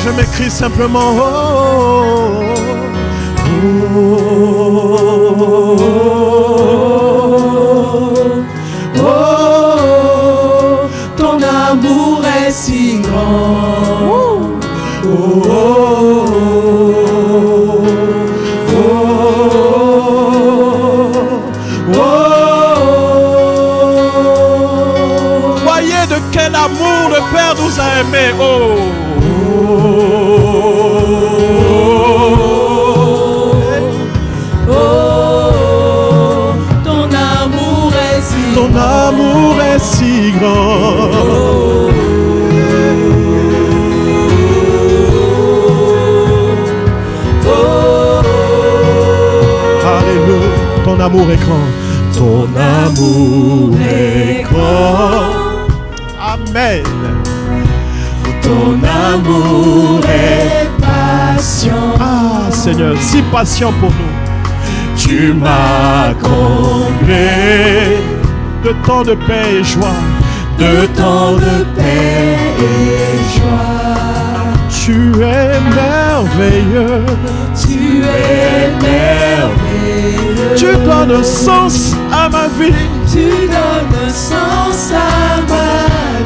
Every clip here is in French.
Je m'écris simplement ton amour est si grand. Voyez de quel amour le Père nous a aimés. Ton amour est si grand. Alléluia. Ton amour est grand. Ton amour est grand. Amen. Ton amour est patient. Ah Seigneur, si patient pour nous. Tu m'as comblé de temps de paix et joie. De temps de paix et joie. Tu es merveilleux. Tu es merveilleux. Tu donnes sens à ma vie. Tu donnes sens à ma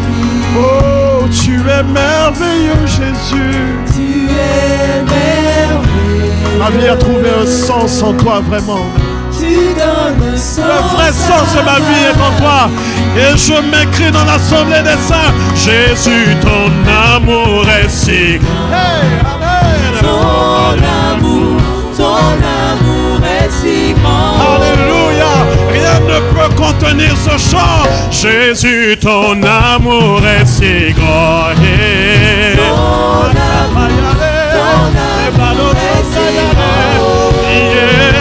vie. Oh, tu es merveilleux, Jésus. Tu es merveilleux. Ma vie a trouvé un sens en toi, vraiment. Tu donnes sens. Le vrai sens de ma vie est en toi. Et je m'écris dans l'assemblée des saints. Jésus, ton amour est si grand. Hey, amen. Ton amour est si grand. Alléluia. Rien ne peut contenir ce chant. Jésus, ton amour est si grand. Hey. Ton amour est si grand. Yeah.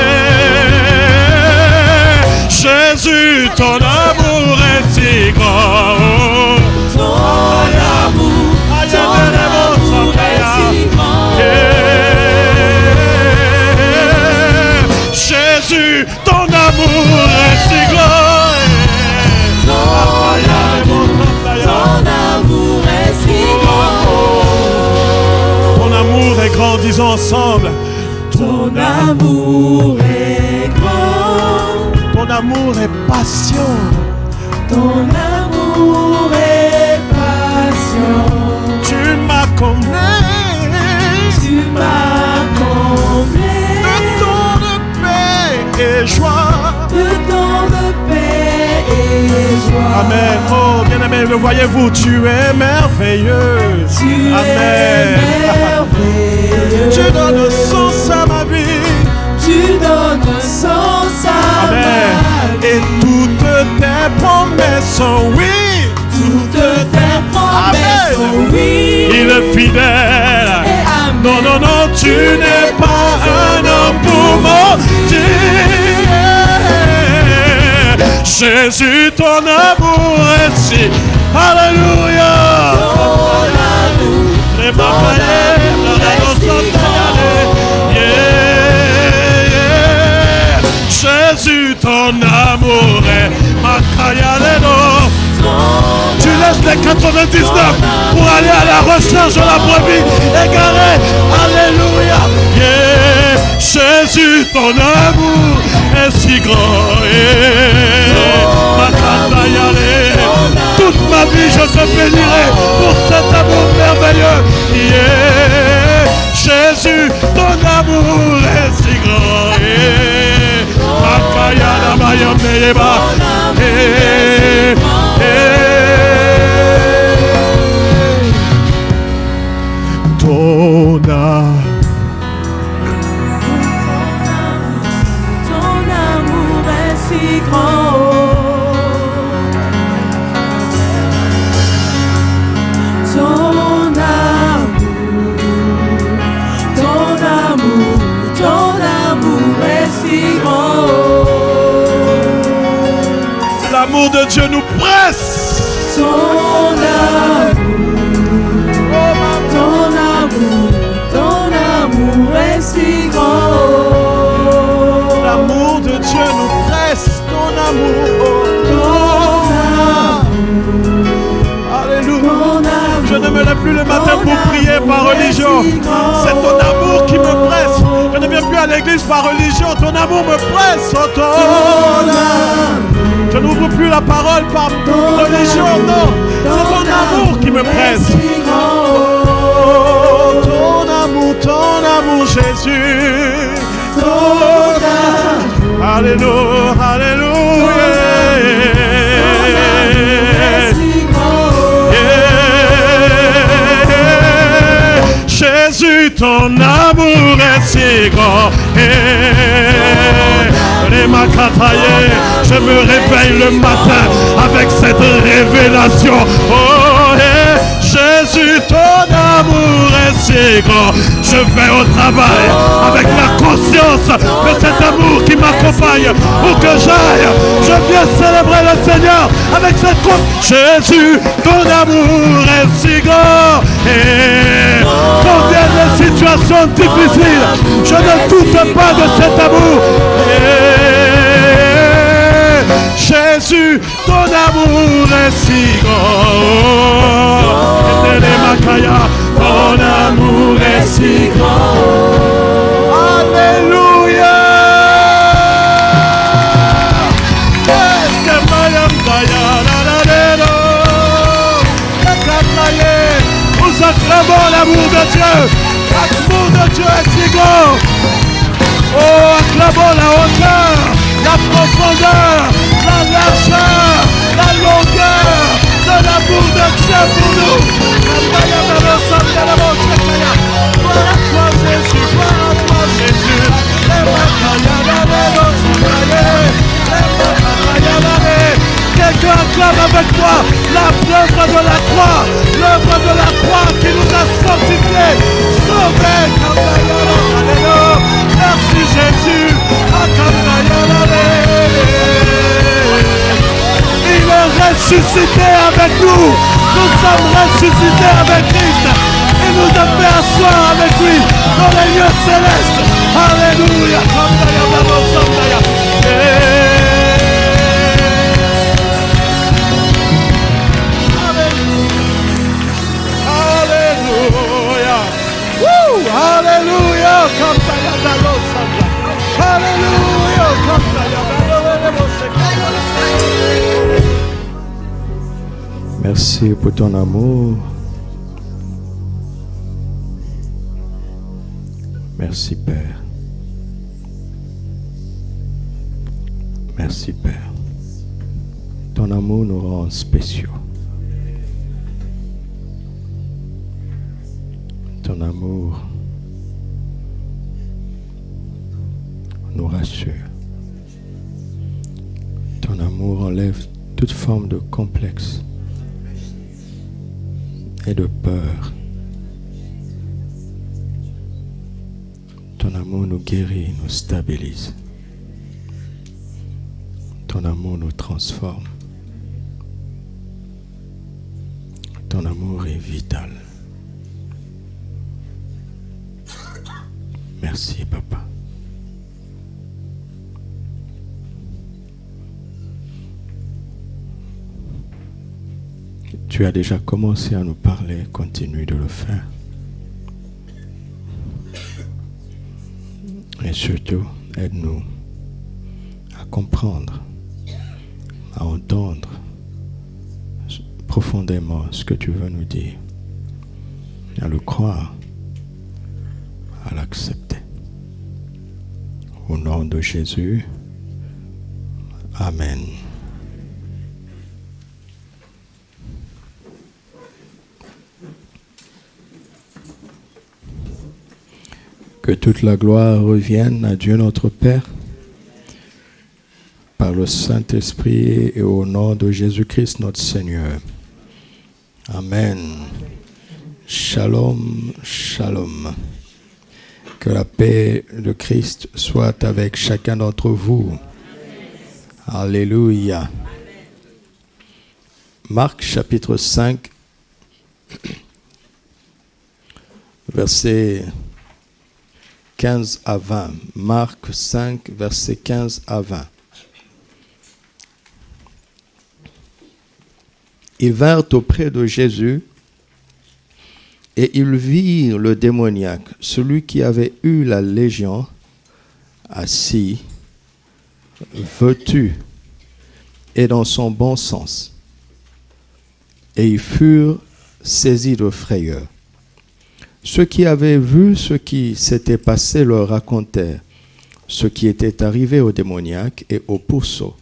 Jésus, ton amour est si grand. Ton amour est si grand. Yeah. Jésus, ton amour est si grand. Ton amour est si grand. Ton amour est grand, disons ensemble. Ton amour est grand. Ton amour est patient. Ton amour est patient. Tu m'as comblé. Tu m'as comblé. De temps de paix et joie. De temps de paix et joie. Amen. Oh, bien-aimé, le voyez-vous, tu es merveilleux. Tu Amen. es merveilleux. Tu donnes sens à ma vie. Tu donnes sens à Amen. ma vie. Et toutes tes promesses sont oui. Toutes tes promesses sont oui. Il est fidèle. Et amen. Non, non, non, tu n'es pas un homme pour mentir. Jésus, ton amour est si. Alléluia. Ton amour est si grand. Jésus, ton amour est Makayaleno. Tu laisses les 99 pour aller à la recherche de la brebis égarée. Alléluia. Yeah. Jésus, ton amour est si grand. Toute ma vie, je te bénirai pour cet amour merveilleux. Yeah. Jésus, ton amour est si grand. Makayala Mayameba. Ton amour est si grand. l'amour de Dieu nous presse. Ton amour est si grand. L'amour de Dieu nous presse, ton amour. Alléluia. Je ne me lève plus le matin pour prier par religion. C'est ton amour qui me presse. Je ne viens plus à l'église par religion. Ton amour me presse. Oh, ton amour. Je n'ouvre plus la parole par religion. Non, c'est ton amour qui me presse. Oh, ton amour, Jésus. Alléluia, alléluia. Jésus, ton amour est si grand. Je me réveille le matin avec cette révélation. Oh, Jésus, ton amour est si grand. Je vais au travail avec la conscience de cet amour qui m'accompagne. Où que j'aille, je viens célébrer le Seigneur avec cette conscience. Jésus, ton amour est si grand. Et quand viennent les situations difficiles, je ne doute pas de cet amour. Jésus, ton amour est si grand. Ton amour est si grand. Alléluia. Nous acclamons l'amour de Dieu. L'amour de Dieu est si grand. Oh, acclamons la hauteur, la profondeur, la largeur, la longueur de l'amour de Dieu pour nous. Gloire à toi Jésus, gloire à toi Jésus. Quelqu'un acclame avec toi l'œuvre de la croix, l'œuvre de la croix qui nous a sanctifiés, sauvés. Alléluia. Merci Jésus. Il est ressuscité avec nous. Nous sommes ressuscités avec Christ. Il nous a fait asseoir avec lui dans les lieux célestes. Alléluia. Alléluia. Alléluia. Merci pour ton amour. Merci Père. Merci Père. Ton amour nous rend spéciaux. Ton amour nous rassure. Ton amour enlève toute forme de complexe et de peur. Ton amour nous guérit, nous stabilise. Ton amour nous transforme. Ton amour est vital. Merci, Papa. Tu as déjà commencé à nous parler, continue de le faire. Et surtout, aide-nous à comprendre, à entendre profondément ce que tu veux nous dire, à le croire, à l'accepter. Au nom de Jésus, Amen. Que toute la gloire revienne à Dieu notre Père, par le Saint-Esprit et au nom de Jésus-Christ notre Seigneur. Amen. Shalom, shalom. Que la paix de Christ soit avec chacun d'entre vous. Alléluia. Marc chapitre 5, versets 15 à 20. Marc 5, versets 15 à 20. Ils vinrent auprès de Jésus et ils virent le démoniaque, celui qui avait eu la légion, assis, vêtu et dans son bon sens. Et ils furent saisis de frayeur. Ceux qui avaient vu ce qui s'était passé leur racontèrent ce qui était arrivé au démoniaque et au pourceau.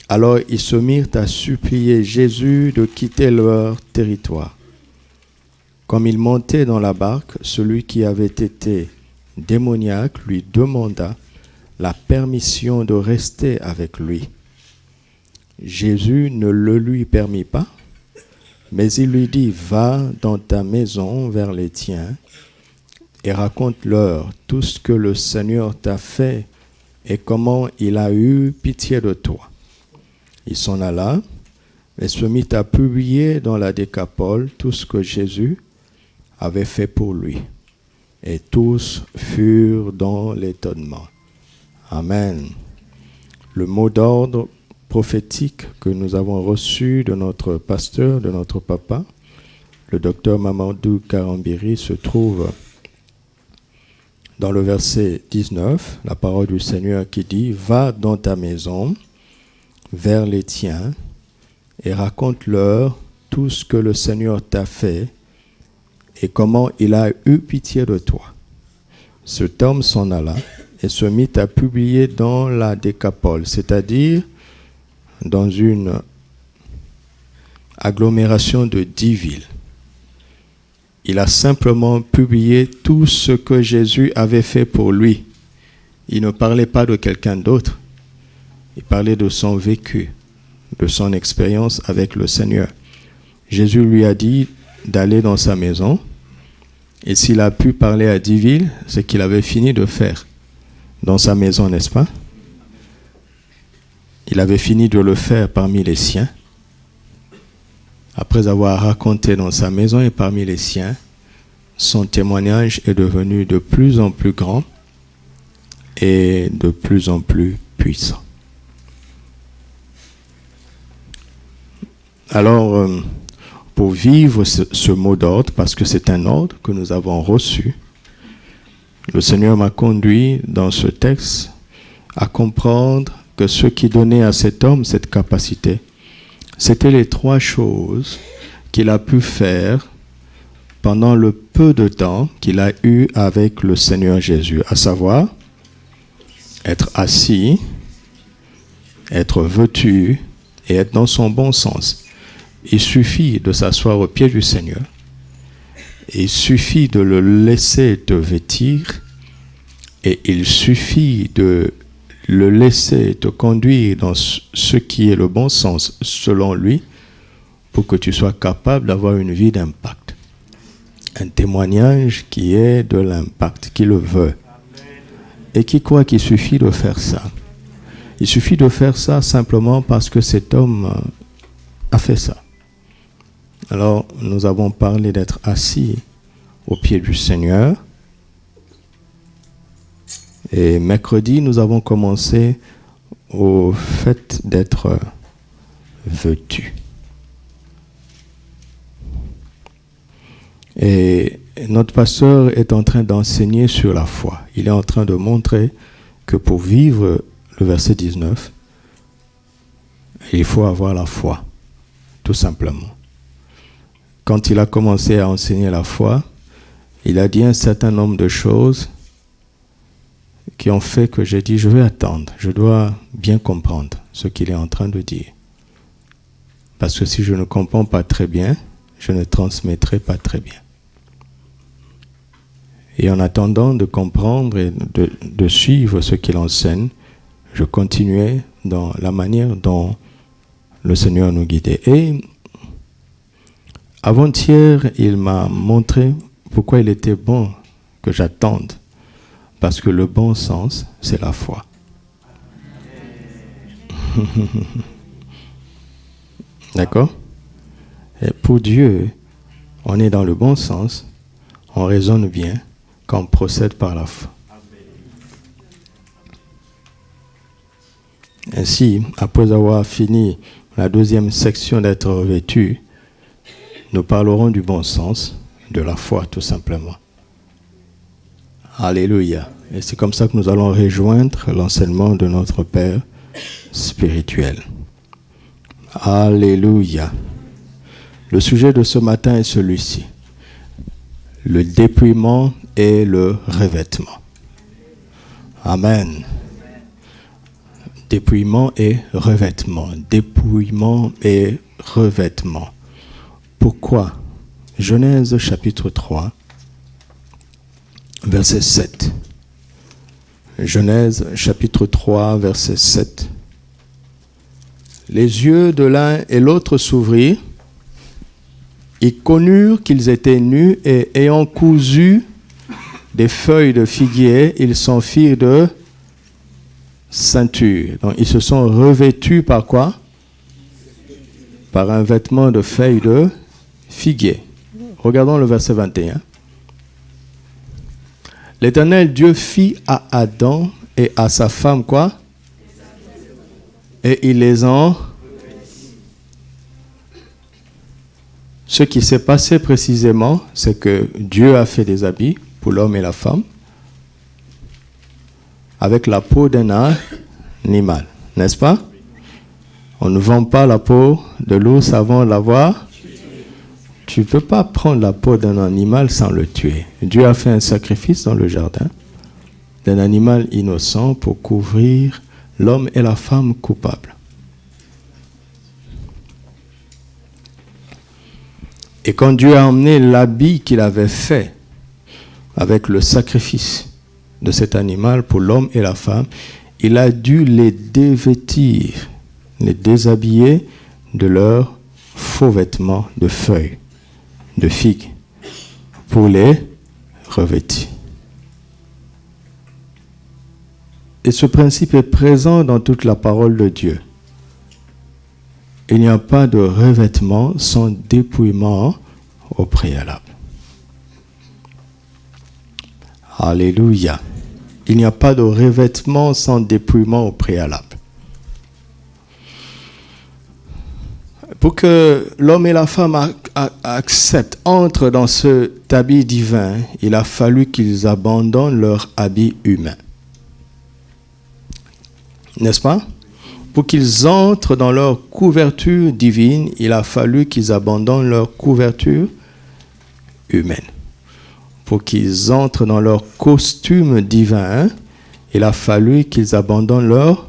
Alors ils se mirent à supplier Jésus de quitter leur territoire. Comme il montait dans la barque, celui qui avait été démoniaque lui demanda la permission de rester avec lui. Jésus ne le lui permit pas, mais il lui dit, va dans ta maison vers les tiens et raconte-leur tout ce que le Seigneur t'a fait et comment il a eu pitié de toi. Il s'en alla et se mit à publier dans la Décapole tout ce que Jésus avait fait pour lui. Et tous furent dans l'étonnement. Amen. Le mot d'ordre prophétique que nous avons reçu de notre pasteur, de notre papa, le docteur Mamadou Karambiri, se trouve dans le verset 19, la parole du Seigneur qui dit « Va dans ta maison, vers les tiens, et raconte-leur tout ce que le Seigneur t'a fait et comment il a eu pitié de toi. » Cet homme s'en alla et se mit à publier dans la Décapole, c'est-à-dire dans une agglomération de 10 villes. Il a simplement publié tout ce que Jésus avait fait pour lui. Il ne parlait pas de quelqu'un d'autre. Il parlait de son vécu, de son expérience avec le Seigneur. Jésus lui a dit d'aller dans sa maison. Et s'il a pu parler à 10 villes, c'est qu'il avait fini de faire dans sa maison, n'est-ce pas? Il avait fini de le faire parmi les siens. Après avoir raconté dans sa maison et parmi les siens, son témoignage est devenu de plus en plus grand et de plus en plus puissant. Alors, pour vivre ce mot d'ordre, parce que c'est un ordre que nous avons reçu, le Seigneur m'a conduit dans ce texte à comprendre que ce qui donnait à cet homme cette capacité, c'était les 3 choses qu'il a pu faire pendant le peu de temps qu'il a eu avec le Seigneur Jésus, à savoir être assis, être vêtu et être dans son bon sens. Il suffit de s'asseoir au pied du Seigneur. Il suffit de le laisser te vêtir et il suffit de le laisser te conduire dans ce qui est le bon sens selon lui pour que tu sois capable d'avoir une vie d'impact. Un témoignage qui est de l'impact, qui le veut. Et qui croit qu'il suffit de faire ça. Il suffit de faire ça simplement parce que cet homme a fait ça. Alors, nous avons parlé d'être assis au pied du Seigneur. Et mercredi, nous avons commencé au fait d'être vêtu. Et notre pasteur est en train d'enseigner sur la foi. Il est en train de montrer que pour vivre le verset 19, il faut avoir la foi, tout simplement. Quand il a commencé à enseigner la foi, il a dit un certain nombre de choses qui ont fait que j'ai dit, je vais attendre, je dois bien comprendre ce qu'il est en train de dire. Parce que si je ne comprends pas très bien, je ne transmettrai pas très bien. Et en attendant de comprendre et de suivre ce qu'il enseigne, je continuais dans la manière dont le Seigneur nous guidait. Et avant-hier, il m'a montré pourquoi il était bon que j'attende. Parce que le bon sens, c'est la foi. D'accord? Et pour Dieu, on est dans le bon sens, on raisonne bien quand on procède par la foi. Ainsi, après avoir fini la deuxième section d'être revêtu, nous parlerons du bon sens, de la foi tout simplement. Alléluia. Et c'est comme ça que nous allons rejoindre l'enseignement de notre Père spirituel. Alléluia. Le sujet de ce matin est celui-ci. Le dépouillement et le revêtement. Amen. Dépouillement et revêtement. Dépouillement et revêtement. Pourquoi? Genèse chapitre 3, verset 7. Genèse chapitre 3, verset 7. Les yeux de l'un et l'autre s'ouvrirent. Ils connurent qu'ils étaient nus et ayant cousu des feuilles de figuier, ils s'en firent de ceinture. Donc ils se sont revêtus par quoi? Par un vêtement de feuilles de figuier. Regardons le verset 21. L'Éternel Dieu fit à Adam et à sa femme quoi? Et il les en... Ce qui s'est passé précisément, c'est que Dieu a fait des habits pour l'homme et la femme avec la peau d'un animal, n'est-ce pas? On ne vend pas la peau de l'ours avant l'avoir. Tu ne peux pas prendre la peau d'un animal sans le tuer. Dieu a fait un sacrifice dans le jardin d'un animal innocent pour couvrir l'homme et la femme coupables. Et quand Dieu a emmené l'habit qu'il avait fait avec le sacrifice de cet animal pour l'homme et la femme, il a dû les dévêtir, les déshabiller de leurs faux vêtements de feuilles, de figues, pour les revêtir. Et ce principe est présent dans toute la parole de Dieu. Il n'y a pas de revêtement sans dépouillement au préalable. Alléluia. Il n'y a pas de revêtement sans dépouillement au préalable. Pour que l'homme et la femme acceptent, entrent dans cet habit divin, il a fallu qu'ils abandonnent leur habit humain. N'est-ce pas? Pour qu'ils entrent dans leur couverture divine, il a fallu qu'ils abandonnent leur couverture humaine. Pour qu'ils entrent dans leur costume divin, il a fallu qu'ils abandonnent leur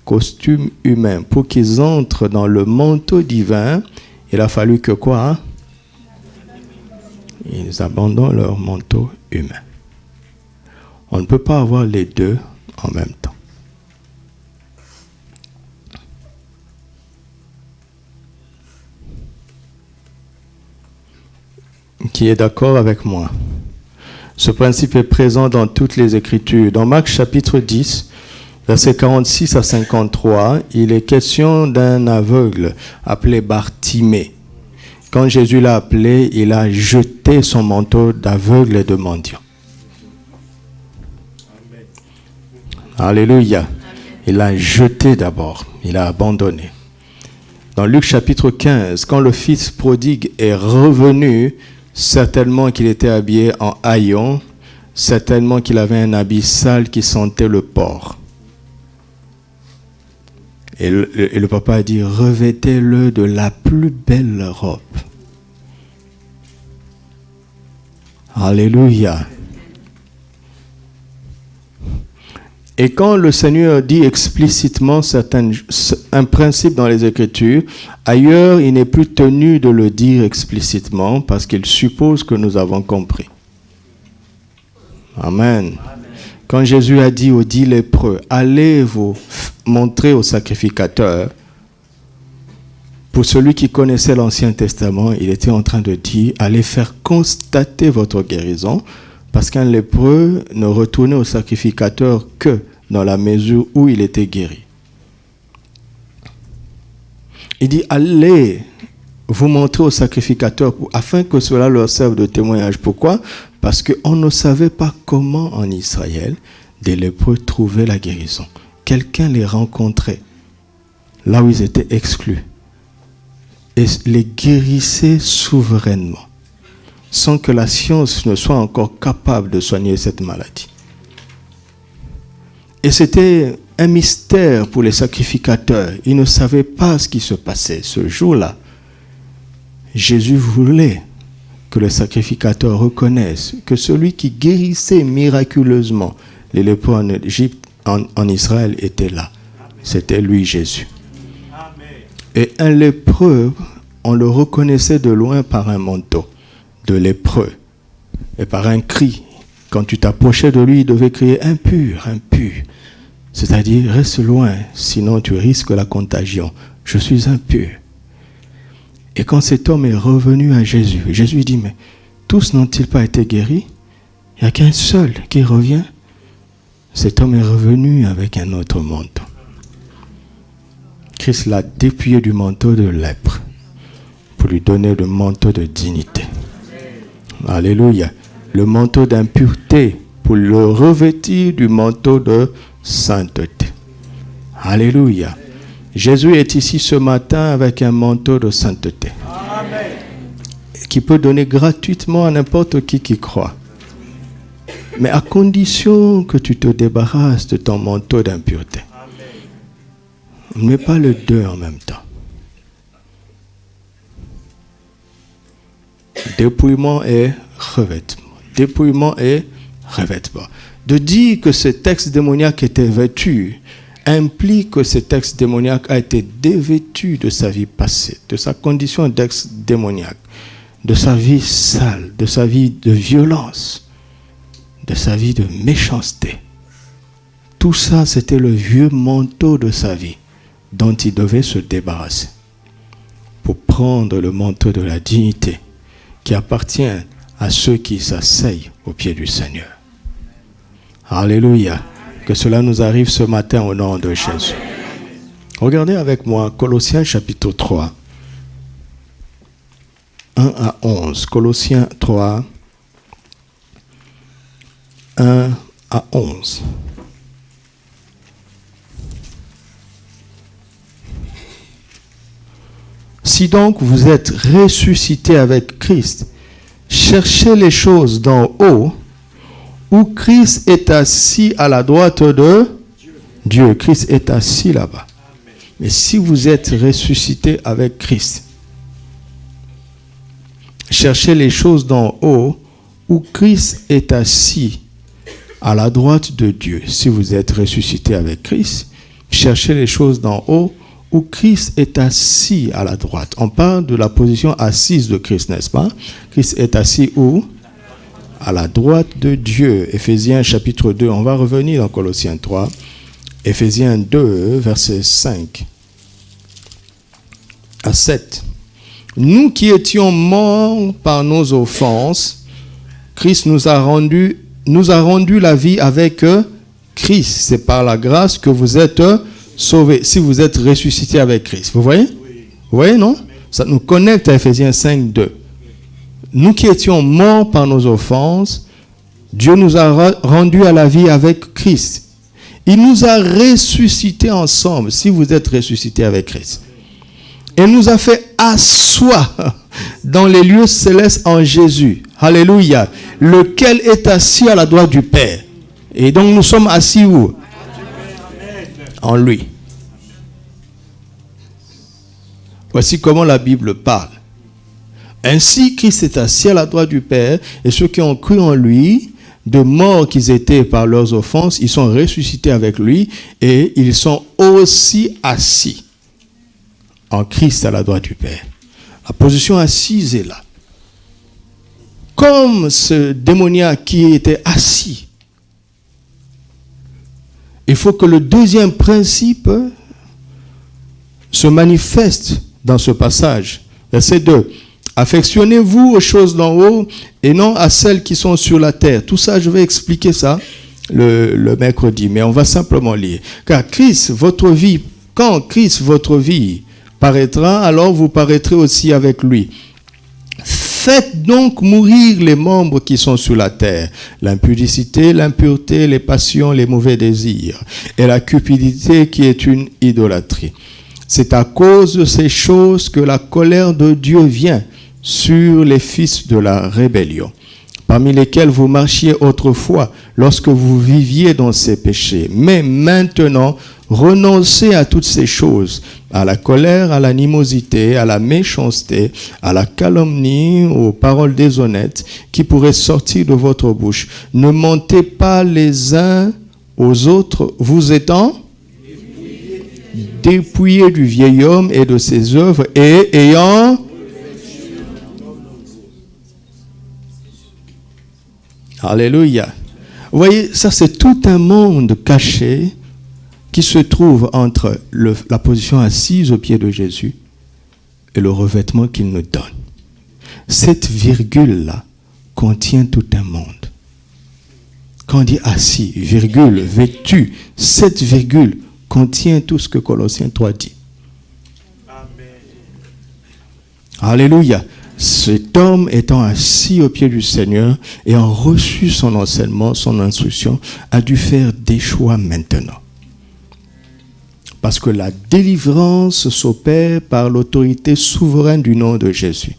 costume humain. Pour qu'ils entrent dans le manteau divin, il a fallu que quoi? Ils abandonnent leur manteau humain. On ne peut pas avoir les deux en même temps. Qui est d'accord avec moi? Ce principe est présent dans toutes les Écritures. Dans Marc chapitre 10, versets 46 à 53, il est question d'un aveugle appelé Bartimée. Quand Jésus l'a appelé, il a jeté son manteau d'aveugle et de mendiant. Alléluia. Il l'a jeté d'abord, il a abandonné. Dans Luc chapitre 15, quand le fils prodigue est revenu, certainement qu'il était habillé en haillons, certainement qu'il avait un habit sale qui sentait le porc. Et le papa a dit, revêtez-le de la plus belle robe. Alléluia. Et quand le Seigneur dit explicitement un principe dans les Écritures, ailleurs, il n'est plus tenu de le dire explicitement parce qu'il suppose que nous avons compris. Amen. Quand Jésus a dit aux 10 lépreux, allez vous montrer au sacrificateur, pour celui qui connaissait l'Ancien Testament, il était en train de dire, allez faire constater votre guérison, parce qu'un lépreux ne retournait au sacrificateur que dans la mesure où il était guéri. Il dit, allez vous montrer aux sacrificateurs afin que cela leur serve de témoignage. Pourquoi? Parce qu'on ne savait pas comment en Israël des lépreux trouvaient la guérison. Quelqu'un les rencontrait là où ils étaient exclus et les guérissait souverainement sans que la science ne soit encore capable de soigner cette maladie. Et c'était un mystère pour les sacrificateurs. Ils ne savaient pas ce qui se passait. Ce jour-là, Jésus voulait que les sacrificateurs reconnaissent que celui qui guérissait miraculeusement les lépreux en Égypte, en Israël, était là. C'était lui, Jésus. Et un lépreux, on le reconnaissait de loin par un manteau de lépreux et par un cri. Quand tu t'approchais de lui, il devait crier « impur, impur ». C'est-à-dire, reste loin, sinon tu risques la contagion. Je suis impur. Et quand cet homme est revenu à Jésus, Jésus dit, mais tous n'ont-ils pas été guéris? Il n'y a qu'un seul qui revient. Cet homme est revenu avec un autre manteau. Christ l'a dépouillé du manteau de lèpre pour lui donner le manteau de dignité. Alléluia. Le manteau d'impureté pour le revêtir du manteau de sainteté. Alléluia. Jésus est ici ce matin avec un manteau de sainteté. Amen. Qui peut donner gratuitement à n'importe qui croit. Mais à condition que tu te débarrasses de ton manteau d'impureté. Ne mets pas les deux en même temps. Dépouillement et revêtement. Dépouillement et revêtement. De dire que ce texte démoniaque était vêtu implique que ce texte démoniaque a été dévêtu de sa vie passée, de sa condition d'ex démoniaque, de sa vie sale, de sa vie de violence, de sa vie de méchanceté. Tout ça, c'était le vieux manteau de sa vie dont il devait se débarrasser pour prendre le manteau de la dignité qui appartient à ceux qui s'asseyent au pied du Seigneur. Alléluia. Que cela nous arrive ce matin au nom de Jésus. Regardez avec moi Colossiens chapitre 3, 1 à 11. Colossiens 3, 1 à 11. Si donc vous êtes ressuscités avec Christ, cherchez les choses d'en haut, où Christ est assis à la droite de Dieu. Christ est assis là-bas. Mais si vous êtes ressuscité avec Christ, cherchez les choses d'en haut, où Christ est assis à la droite de Dieu. Si vous êtes ressuscité avec Christ, cherchez les choses d'en haut, où Christ est assis à la droite. On parle de la position assise de Christ, n'est-ce pas? Christ est assis où? À la droite de Dieu. Éphésiens chapitre 2, on va revenir dans Colossiens 3. Éphésiens 2, verset 5 à 7. Nous qui étions morts par nos offenses, Christ nous a rendu la vie avec Christ. C'est par la grâce que vous êtes sauvés. Si vous êtes ressuscités avec Christ. Vous voyez? Vous voyez, non? Ça nous connecte à Éphésiens 5, 2. Nous qui étions morts par nos offenses, Dieu nous a rendus à la vie avec Christ. Il nous a ressuscités ensemble, si vous êtes ressuscités avec Christ. Et nous a fait asseoir dans les lieux célestes en Jésus. Alléluia. Lequel est assis à la droite du Père. Et donc nous sommes assis où? En lui. Voici comment la Bible parle. Ainsi, Christ est assis à la droite du Père, et ceux qui ont cru en lui, de morts qu'ils étaient par leurs offenses, ils sont ressuscités avec lui, et ils sont aussi assis en Christ à la droite du Père. La position assise est là. Comme ce démoniaque qui était assis. Il faut que le deuxième principe se manifeste dans ce passage. Verset 2. Affectionnez-vous aux choses d'en haut et non à celles qui sont sur la terre. Tout ça, je vais expliquer ça le mercredi, mais on va simplement lire. Car Christ, votre vie, quand Christ, votre vie, paraîtra, alors vous paraîtrez aussi avec lui. Faites donc mourir les membres qui sont sur la terre, l'impudicité, l'impureté, les passions, les mauvais désirs, et la cupidité qui est une idolâtrie. C'est à cause de ces choses que la colère de Dieu vient sur les fils de la rébellion, parmi lesquels vous marchiez autrefois lorsque vous viviez dans ces péchés. Mais maintenant, renoncez à toutes ces choses, à la colère, à l'animosité, à la méchanceté, à la calomnie, aux paroles déshonnêtes qui pourraient sortir de votre bouche. Ne mentez pas les uns aux autres, vous étant dépouillés du vieil homme et de ses œuvres et ayant... Alléluia. Vous voyez, ça c'est tout un monde caché qui se trouve entre la position assise au pied de Jésus et le revêtement qu'il nous donne. Cette virgule-là contient tout un monde. Quand on dit assis, virgule, vêtu, cette virgule contient tout ce que Colossiens 3 dit. Amen. Alléluia. Cet homme étant assis au pied du Seigneur et ayant reçu son enseignement, son instruction, a dû faire des choix maintenant. Parce que la délivrance s'opère par l'autorité souveraine du nom de Jésus.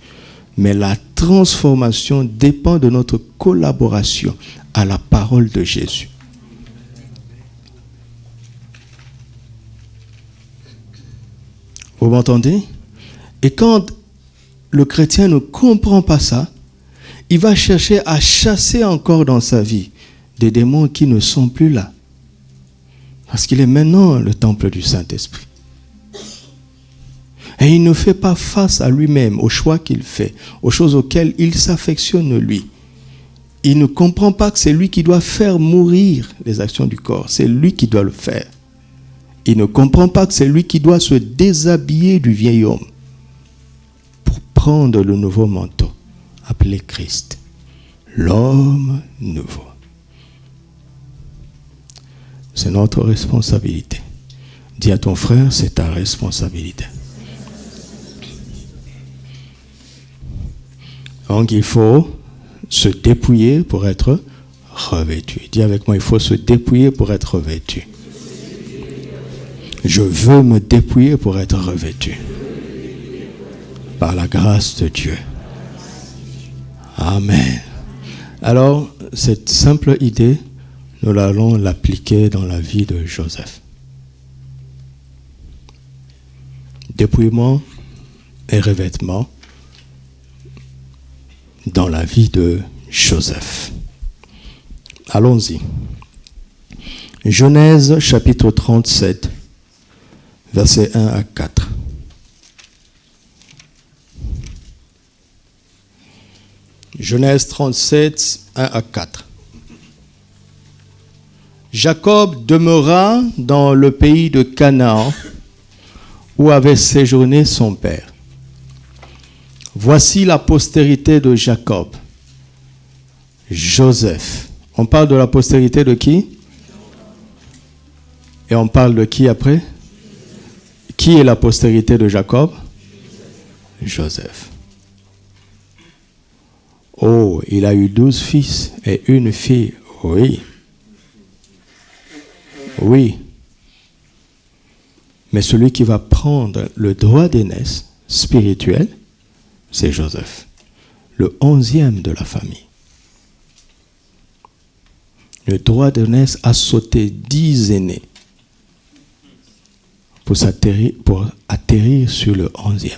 Mais la transformation dépend de notre collaboration à la parole de Jésus. Vous m'entendez? Et quand le chrétien ne comprend pas ça, il va chercher à chasser encore dans sa vie des démons qui ne sont plus là. Parce qu'il est maintenant le temple du Saint-Esprit. Et il ne fait pas face à lui-même, aux choix qu'il fait, aux choses auxquelles il s'affectionne lui. Il ne comprend pas que c'est lui qui doit faire mourir les actions du corps. C'est lui qui doit le faire. Il ne comprend pas que c'est lui qui doit se déshabiller du vieil homme pour prendre le nouveau manteau appelé Christ. L'homme nouveau. C'est notre responsabilité. Dis à ton frère, c'est ta responsabilité. Donc il faut se dépouiller pour être revêtu. Dis avec moi, il faut se dépouiller pour être revêtu. Je veux me dépouiller pour être revêtu. Par la grâce de Dieu. Amen. Alors, cette simple idée, nous allons l'appliquer dans la vie de Joseph. Dépouillement et revêtement dans la vie de Joseph. Allons-y. Genèse chapitre 37, versets 1 à 4. Genèse 37, 1 à 4. Jacob demeura dans le pays de Canaan où avait séjourné son père. Voici la postérité de Jacob. Joseph. On parle de la postérité de qui? Et on parle de qui après? Qui est la postérité de Jacob? Joseph. Oh, il a eu 12 fils et une fille. Oui. Oui. Mais celui qui va prendre le droit d'aînesse spirituel, c'est Joseph, le 11e de la famille. Le droit d'aînesse a sauté 10 aînés pour atterrir sur le 11e.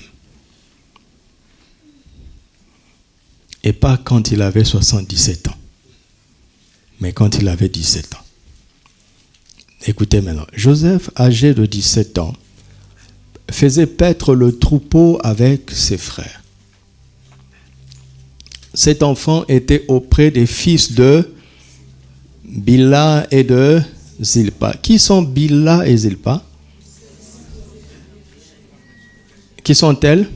Et pas quand il avait 77 ans, mais quand il avait 17 ans. Écoutez maintenant, Joseph, âgé de 17 ans, faisait paître le troupeau avec ses frères. Cet enfant était auprès des fils de Bilha et de Zilpa. Qui sont Bilha et Zilpa? Qui sont-elles?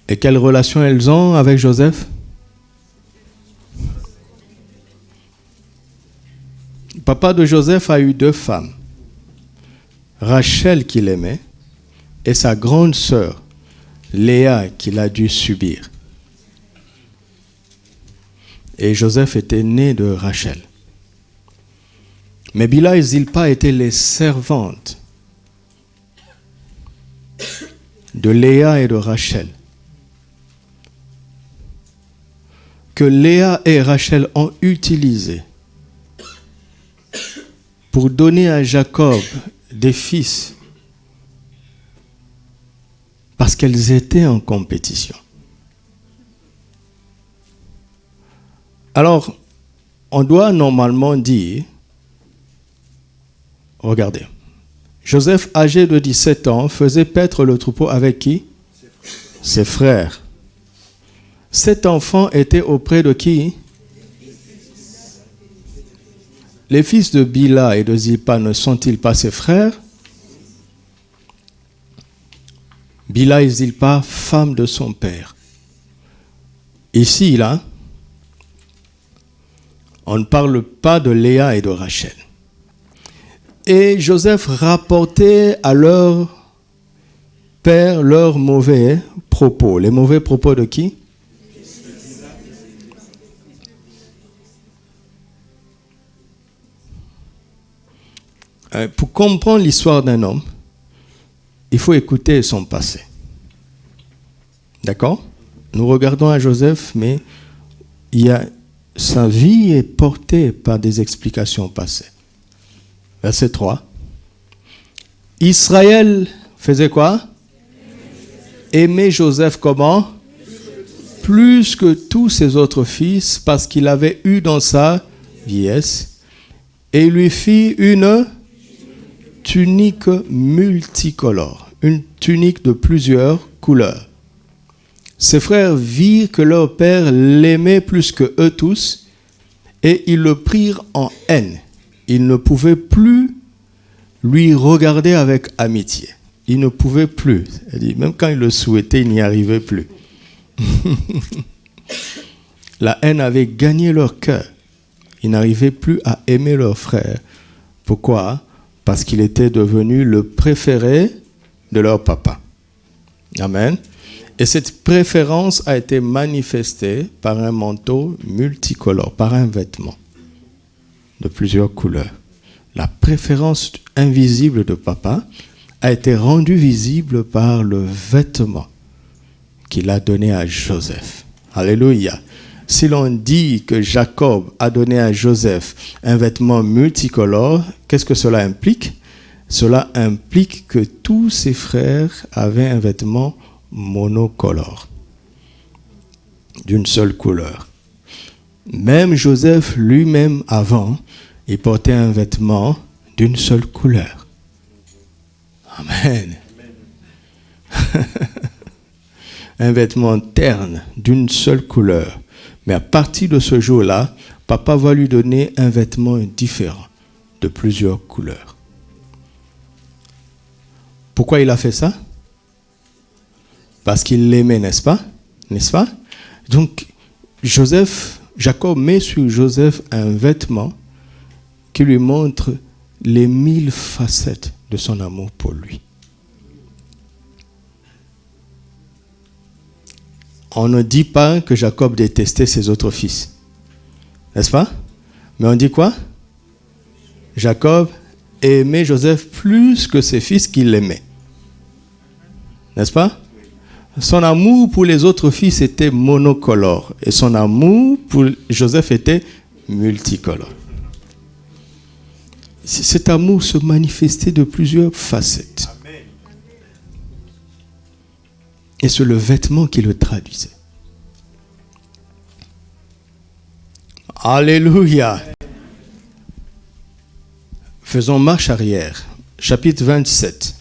Et quelle relation elles ont avec Joseph? Papa de Joseph a eu 2 femmes. Rachel qu'il aimait et sa grande sœur, Léa, qu'il a dû subir. Et Joseph était né de Rachel. Mais Bila et Zilpa étaient les servantes de Léa et de Rachel, que Léa et Rachel ont utilisé pour donner à Jacob des fils parce qu'elles étaient en compétition. Alors, on doit normalement dire, regardez, Joseph, âgé de 17 ans, faisait paître le troupeau avec qui? Ses frères. Cet enfant était auprès de qui? Les fils de Bila et de Zilpa ne sont-ils pas ses frères? Bila et Zilpa, femme de son père. Ici, là, on ne parle pas de Léa et de Rachel. Et Joseph rapportait à leur père leurs mauvais propos. Les mauvais propos de qui? Pour comprendre l'histoire d'un homme, il faut écouter son passé. D'accord? Nous regardons à Joseph, mais sa vie est portée par des explications passées. Verset 3. Israël faisait quoi? Aimait Joseph comment? Plus que tous ses autres fils, parce qu'il avait eu dans sa vieillesse, et il lui fit une tunique multicolore, une tunique de plusieurs couleurs. Ses frères virent que leur père l'aimait plus que eux tous, et ils le prirent en haine. Ils ne pouvaient plus lui regarder avec amitié. Ils ne pouvaient plus. Même quand ils le souhaitaient, ils n'y arrivaient plus. La haine avait gagné leur cœur. Ils n'arrivaient plus à aimer leur frère. Pourquoi? Parce qu'il était devenu le préféré de leur papa. Amen. Et cette préférence a été manifestée par un manteau multicolore, par un vêtement de plusieurs couleurs. La préférence invisible de papa a été rendue visible par le vêtement qu'il a donné à Joseph. Alléluia. Si l'on dit que Jacob a donné à Joseph un vêtement multicolore, qu'est-ce que cela implique? Cela implique que tous ses frères avaient un vêtement monocolore, d'une seule couleur. Même Joseph lui-même avant, il portait un vêtement d'une seule couleur. Amen. Un vêtement terne d'une seule couleur. Mais à partir de ce jour-là, papa va lui donner un vêtement différent, de plusieurs couleurs. Pourquoi il a fait ça? Parce qu'il l'aimait, n'est-ce pas? N'est-ce pas? Donc, Jacob met sur Joseph un vêtement qui lui montre les 1000 facettes de son amour pour lui. On ne dit pas que Jacob détestait ses autres fils. N'est-ce pas? Mais on dit quoi? Jacob aimait Joseph plus que ses fils qu'il aimait. N'est-ce pas? Son amour pour les autres fils était monocolore et son amour pour Joseph était multicolore. Cet amour se manifestait de plusieurs facettes. Et c'est le vêtement qui le traduisait. Alléluia. Faisons marche arrière. Chapitre 27.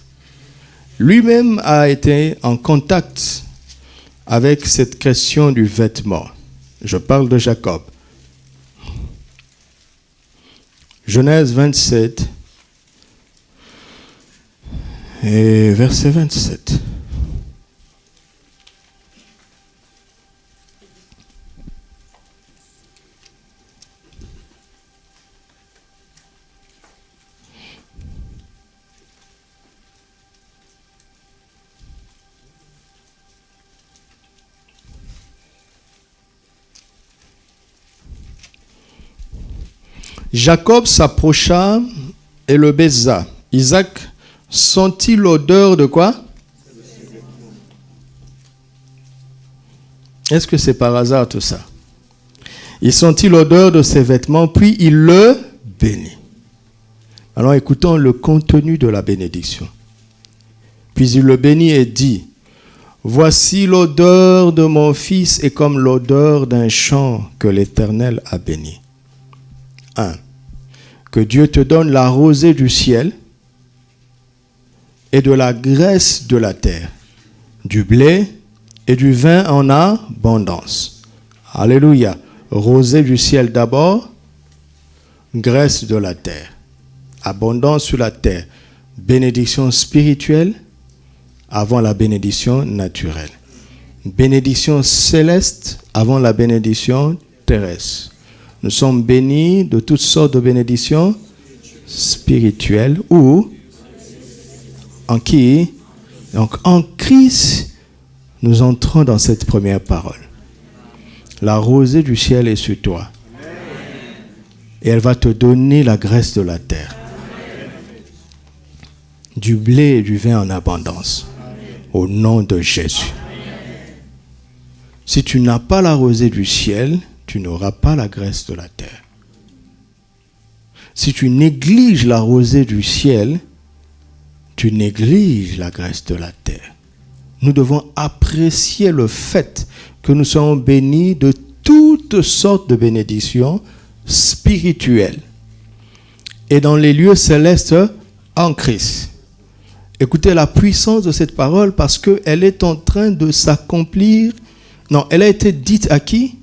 Lui-même a été en contact avec cette question du vêtement. Je parle de Jacob. Genèse 27 et verset 27. Jacob s'approcha et le baisa. Isaac sentit l'odeur de quoi? Est-ce que c'est par hasard tout ça? Il sentit l'odeur de ses vêtements, puis il le bénit. Alors écoutons le contenu de la bénédiction. Puis il le bénit et dit, « Voici l'odeur de mon fils est comme l'odeur d'un champ que l'Éternel a béni. » 1. Que Dieu te donne la rosée du ciel et de la graisse de la terre, du blé et du vin en abondance. Alléluia. Rosée du ciel d'abord, graisse de la terre, abondance sur la terre, bénédiction spirituelle avant la bénédiction naturelle. Bénédiction céleste avant la bénédiction terrestre. Nous sommes bénis de toutes sortes de bénédictions spirituelles ou en qui? Donc en Christ, nous entrons dans cette première parole. La rosée du ciel est sur toi. Et elle va te donner la graisse de la terre. Du blé et du vin en abondance. Au nom de Jésus. Si tu n'as pas la rosée du ciel, tu n'auras pas la graisse de la terre. Si tu négliges la rosée du ciel, tu négliges la graisse de la terre. Nous devons apprécier le fait que nous sommes bénis de toutes sortes de bénédictions spirituelles et dans les lieux célestes en Christ. Écoutez la puissance de cette parole parce qu'elle est en train de s'accomplir. Non, elle a été dite à qui?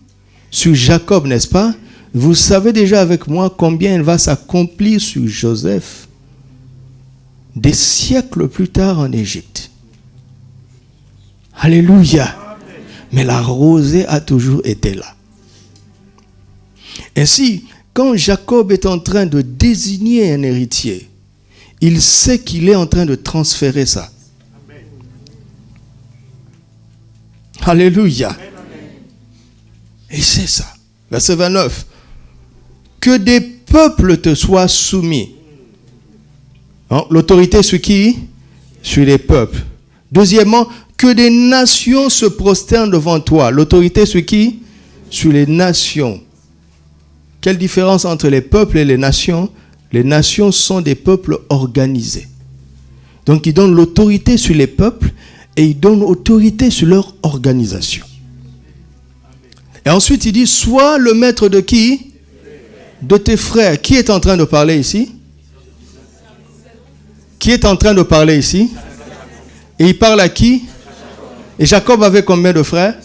Sur Jacob, n'est-ce pas? Vous savez déjà avec moi combien elle va s'accomplir sur Joseph des siècles plus tard en Égypte. Alléluia. Mais la rosée a toujours été là. Ainsi, quand Jacob est en train de désigner un héritier, il sait qu'il est en train de transférer ça. Alléluia. Et c'est ça. Verset 29. Que des peuples te soient soumis. L'autorité sur qui? Sur les peuples. Deuxièmement, que des nations se prosternent devant toi. L'autorité sur qui? Sur les nations. Quelle différence entre les peuples et les nations? Les nations sont des peuples organisés. Donc il donne l'autorité sur les peuples et il donne l'autorité sur leur organisation. Et ensuite il dit, sois le maître de qui? De tes frères. Qui est en train de parler ici? Qui est en train de parler ici? Et il parle à qui? Et Jacob avait combien de frères?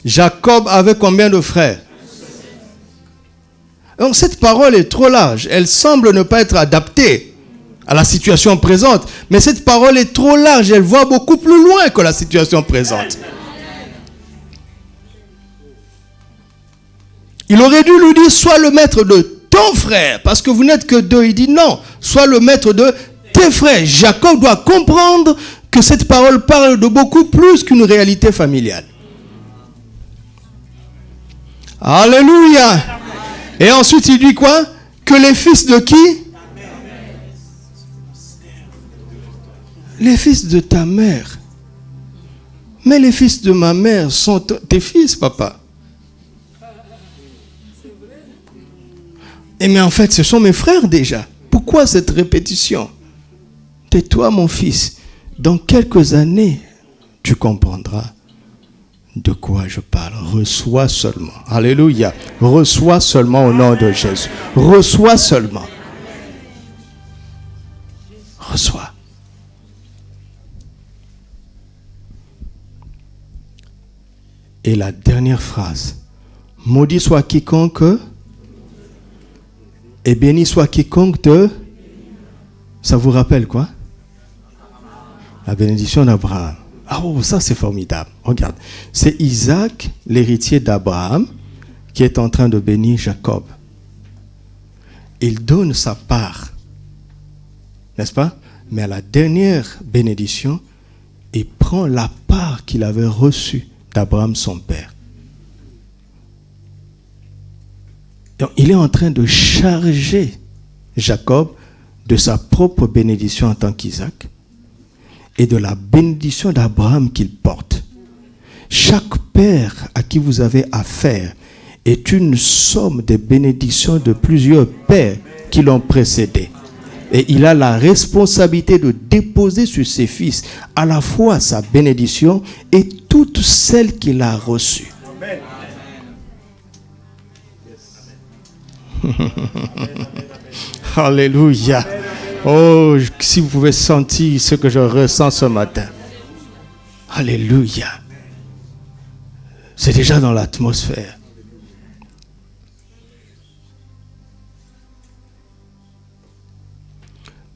Jacob avait combien de frères? Donc cette parole est trop large. Elle semble ne pas être adaptée à la situation présente. Mais cette parole est trop large. Elle voit beaucoup plus loin que la situation présente. Il aurait dû lui dire, sois le maître de ton frère. Parce que vous n'êtes que deux. Il dit non, sois le maître de tes frères. Jacob doit comprendre que cette parole parle de beaucoup plus qu'une réalité familiale. Alléluia. Et ensuite il dit quoi? Que les fils de qui? Les fils de ta mère. Mais les fils de ma mère sont tes fils, papa. Et mais en fait, ce sont mes frères déjà. Pourquoi cette répétition? Tais-toi, mon fils. Dans quelques années, tu comprendras de quoi je parle. Reçois seulement. Alléluia. Reçois seulement au nom de Jésus. Reçois seulement. Reçois. Et la dernière phrase. Maudit soit quiconque et béni soit quiconque te... Ça vous rappelle quoi? La bénédiction d'Abraham. Ah oh, ça c'est formidable. Regarde. C'est Isaac, l'héritier d'Abraham, qui est en train de bénir Jacob. Il donne sa part. N'est-ce pas? Mais à la dernière bénédiction, il prend la part qu'il avait reçue d'Abraham son père. Donc, il est en train de charger Jacob de sa propre bénédiction en tant qu'Isaac et de la bénédiction d'Abraham qu'il porte. Chaque père à qui vous avez affaire est une somme de bénédictions de plusieurs pères qui l'ont précédé. Et il a la responsabilité de déposer sur ses fils à la fois sa bénédiction et toutes celles qu'il a reçues. Alléluia. Oh, si vous pouvez sentir ce que je ressens ce matin. Alléluia. C'est déjà dans l'atmosphère.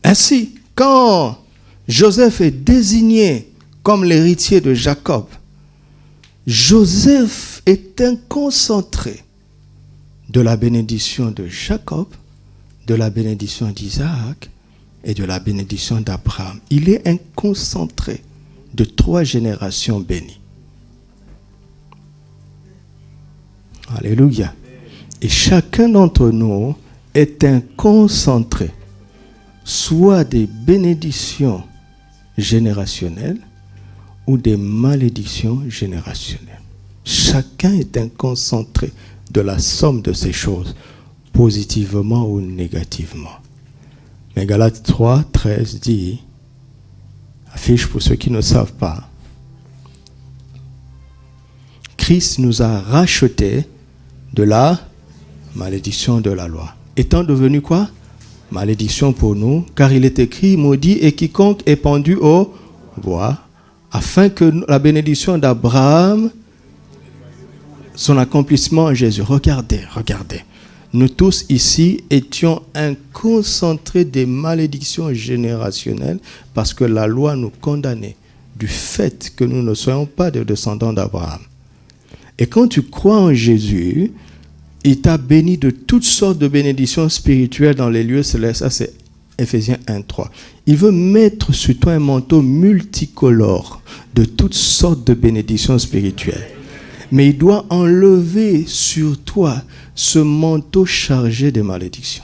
Ainsi, quand Joseph est désigné comme l'héritier de Jacob, Joseph est un concentré de la bénédiction de Jacob, de la bénédiction d'Isaac et de la bénédiction d'Abraham. Il est un concentré de 3 générations bénies. Alléluia. Et chacun d'entre nous est un concentré, soit des bénédictions générationnelles ou des malédictions générationnelles. Chacun est un concentré de la somme de ces choses, positivement ou négativement. Mais Galates 3, 13 dit, affiche pour ceux qui ne savent pas, Christ nous a rachetés de la malédiction de la loi. Étant devenu quoi? Malédiction pour nous, car il est écrit, maudit est quiconque est pendu au bois, afin que la bénédiction d'Abraham, son accomplissement en Jésus. Regardez. Nous tous ici étions un concentré des malédictions générationnelles parce que la loi nous condamnait du fait que nous ne soyons pas des descendants d'Abraham. Et quand tu crois en Jésus, il t'a béni de toutes sortes de bénédictions spirituelles dans les lieux célestes. Ça, c'est Éphésiens 1:3. Il veut mettre sur toi un manteau multicolore de toutes sortes de bénédictions spirituelles. Mais il doit enlever sur toi ce manteau chargé de malédictions.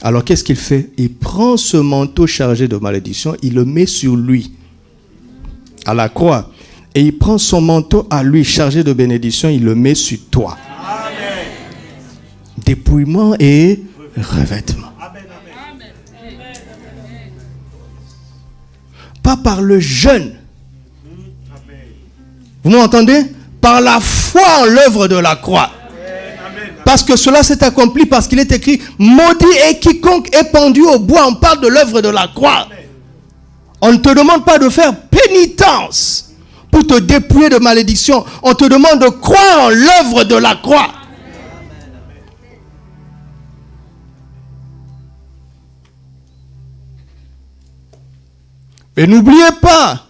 Alors qu'est-ce qu'il fait? Il prend ce manteau chargé de malédictions, il le met sur lui, à la croix. Et il prend son manteau à lui chargé de bénédictions, il le met sur toi. Amen. Dépouillement et revêtement. Amen. Pas par le jeûne. Vous m'entendez? Par la foi en l'œuvre de la croix. Parce que cela s'est accompli parce qu'il est écrit maudit est quiconque est pendu au bois. On parle de l'œuvre de la croix. On ne te demande pas de faire pénitence pour te dépouiller de malédiction. On te demande de croire en l'œuvre de la croix. Et n'oubliez pas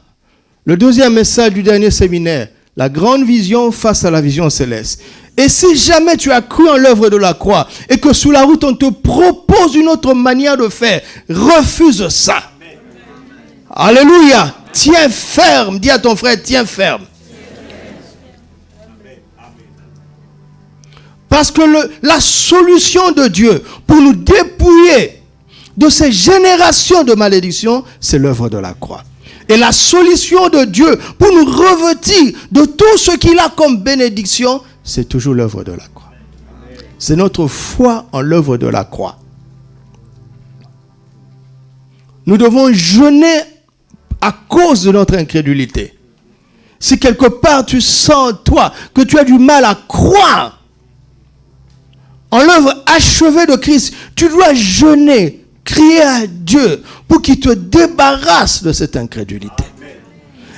le deuxième message du dernier séminaire, la grande vision face à la vision céleste. Et si jamais tu as cru en l'œuvre de la croix et que sous la route on te propose une autre manière de faire, refuse ça. Amen. Alléluia. Tiens ferme. Dis à ton frère, tiens ferme. Parce que la solution de Dieu pour nous dépouiller de ces générations de malédiction, c'est l'œuvre de la croix. Et la solution de Dieu pour nous revêtir de tout ce qu'il a comme bénédiction, c'est toujours l'œuvre de la croix. C'est notre foi en l'œuvre de la croix. Nous devons jeûner à cause de notre incrédulité. Si quelque part tu sens, toi, que tu as du mal à croire en l'œuvre achevée de Christ, tu dois jeûner, crier à Dieu pour qu'il te débarrasse de cette incrédulité.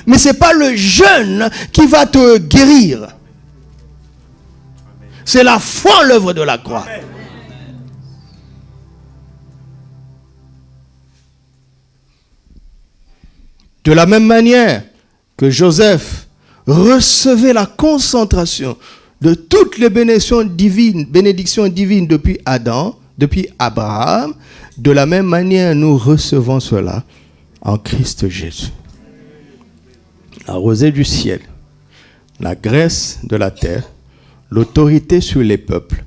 Mais ce n'est pas le jeûne qui va te guérir. C'est la foi en l'œuvre de la croix. De la même manière que Joseph recevait la concentration de toutes les bénédictions divines depuis Adam, depuis Abraham, de la même manière nous recevons cela en Christ Jésus. La rosée du ciel, la graisse de la terre, l'autorité sur les peuples,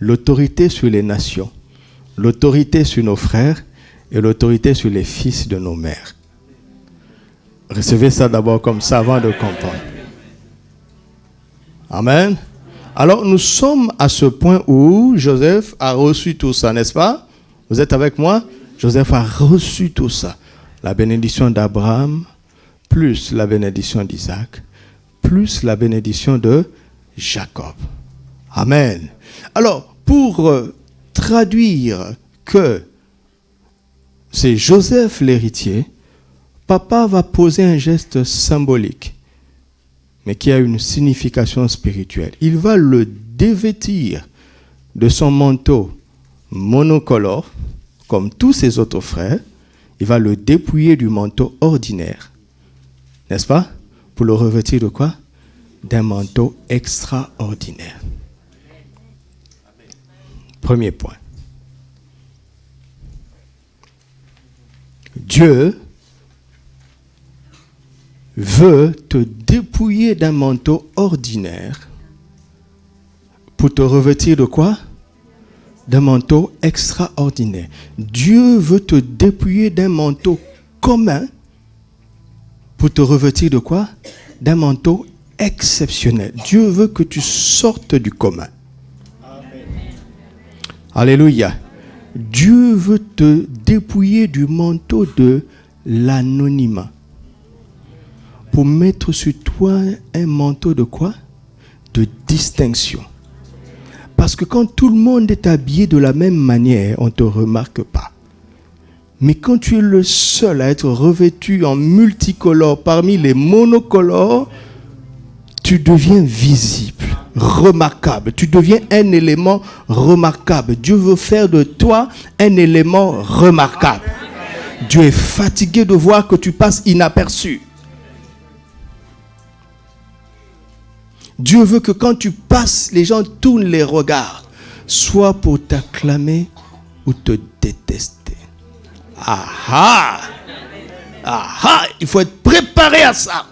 l'autorité sur les nations, l'autorité sur nos frères et l'autorité sur les fils de nos mères. Recevez ça d'abord comme ça avant de comprendre. Amen. Alors nous sommes à ce point où Joseph a reçu tout ça, n'est-ce pas? Vous êtes avec moi? Joseph a reçu tout ça. La bénédiction d'Abraham, plus la bénédiction d'Isaac, plus la bénédiction de Jacob. Amen. Alors, pour traduire que c'est Joseph l'héritier, papa va poser un geste symbolique, mais qui a une signification spirituelle. Il va le dévêtir de son manteau monocolore, comme tous ses autres frères. Il va le dépouiller du manteau ordinaire, n'est-ce pas? Pour le revêtir de quoi? D'un manteau extraordinaire. Premier point. Dieu veut te dépouiller d'un manteau ordinaire pour te revêtir de quoi? D'un manteau extraordinaire. Dieu veut te dépouiller d'un manteau commun pour te revêtir de quoi? D'un manteau exceptionnel. Dieu veut que tu sortes du commun. Amen. Alléluia. Dieu veut te dépouiller du manteau de l'anonymat pour mettre sur toi un manteau de quoi? De distinction. Parce que quand tout le monde est habillé de la même manière, on ne te remarque pas. Mais quand tu es le seul à être revêtu en multicolore parmi les monocolores, tu deviens visible, remarquable. Tu deviens un élément remarquable. Dieu veut faire de toi un élément remarquable. Dieu est fatigué de voir que tu passes inaperçu. Dieu veut que quand tu passes, les gens tournent les regards, soit pour t'acclamer ou te détester. Ah! Il faut être préparé à ça.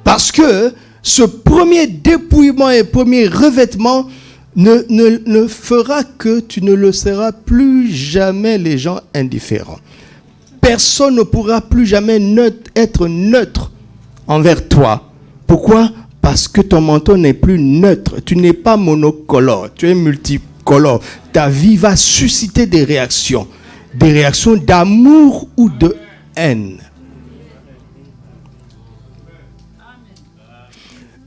Parce que ce premier dépouillement et premier revêtement ne fera que tu ne laisseras plus jamais les gens indifférents. Personne ne pourra plus jamais être neutre envers toi. Pourquoi? Parce que ton manteau n'est plus neutre. Tu n'es pas monocolore, tu es multicolore. Ta vie va susciter des réactions d'amour ou de haine.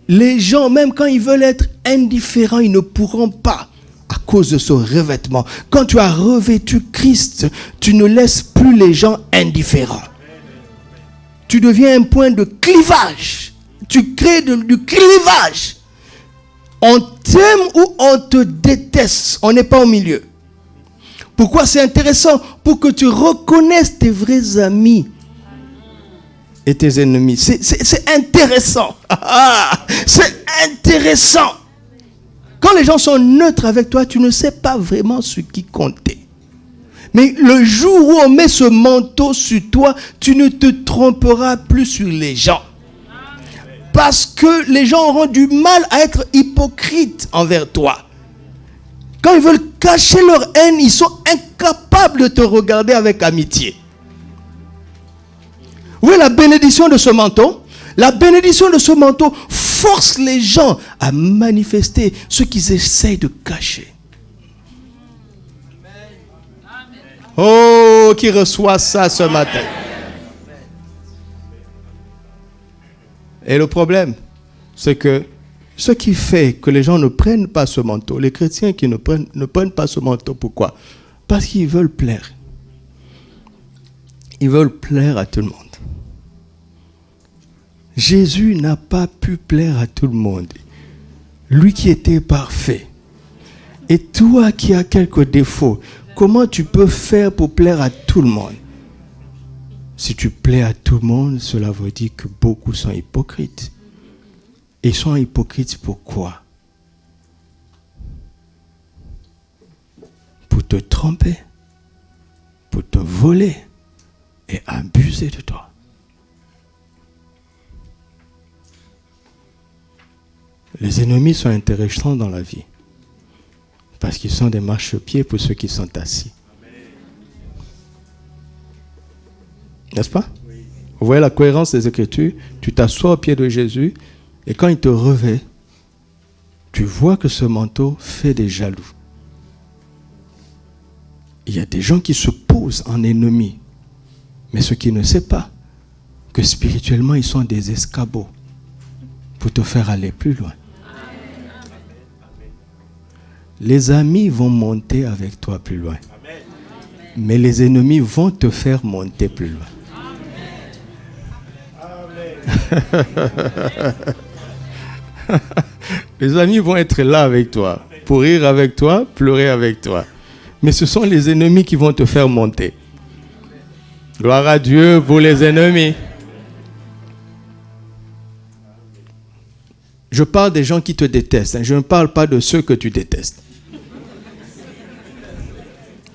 Les gens, même quand ils veulent être indifférents, ils ne pourront pas à cause de ce revêtement. Quand tu as revêtu Christ, tu ne laisses plus les gens indifférents. Tu deviens un point de clivage. Tu crées du clivage. On t'aime ou on te déteste. On n'est pas au milieu. Pourquoi c'est intéressant? Pour que tu reconnaisses tes vrais amis et tes ennemis. C'est intéressant. C'est intéressant. Quand les gens sont neutres avec toi, tu ne sais pas vraiment ce qui comptait. Mais le jour où on met ce manteau sur toi, tu ne te tromperas plus sur les gens. Parce que les gens auront du mal à être hypocrites envers toi. Quand ils veulent cacher leur haine, ils sont incapables de te regarder avec amitié. Vous voyez la bénédiction de ce manteau? La bénédiction de ce manteau force les gens à manifester ce qu'ils essayent de cacher. Oh, qui reçoit ça ce matin? Et le problème, c'est que ce qui fait que les gens ne prennent pas ce manteau, les chrétiens qui ne prennent pas ce manteau, pourquoi? Parce qu'ils veulent plaire. Ils veulent plaire à tout le monde. Jésus n'a pas pu plaire à tout le monde. Lui qui était parfait. Et toi qui as quelques défauts, comment tu peux faire pour plaire à tout le monde? Si tu plais à tout le monde, cela veut dire que beaucoup sont hypocrites. Et ils sont hypocrites pourquoi? Pour te tromper, pour te voler et abuser de toi. Les ennemis sont intéressants dans la vie. Parce qu'ils sont des marchepieds pour ceux qui sont assis. N'est-ce pas? Vous voyez la cohérence des Écritures? Tu t'assois au pied de Jésus et quand il te revêt, tu vois que ce manteau fait des jaloux. Il y a des gens qui se posent en ennemis, mais ceux qui ne savent pas que spirituellement ils sont des escabeaux pour te faire aller plus loin. Les amis vont monter avec toi plus loin, mais les ennemis vont te faire monter plus loin. Les amis vont être là avec toi, pour rire avec toi, pleurer avec toi. Mais ce sont les ennemis qui vont te faire monter. Gloire à Dieu pour les ennemis. Je parle des gens qui te détestent. Je ne parle pas de ceux que tu détestes.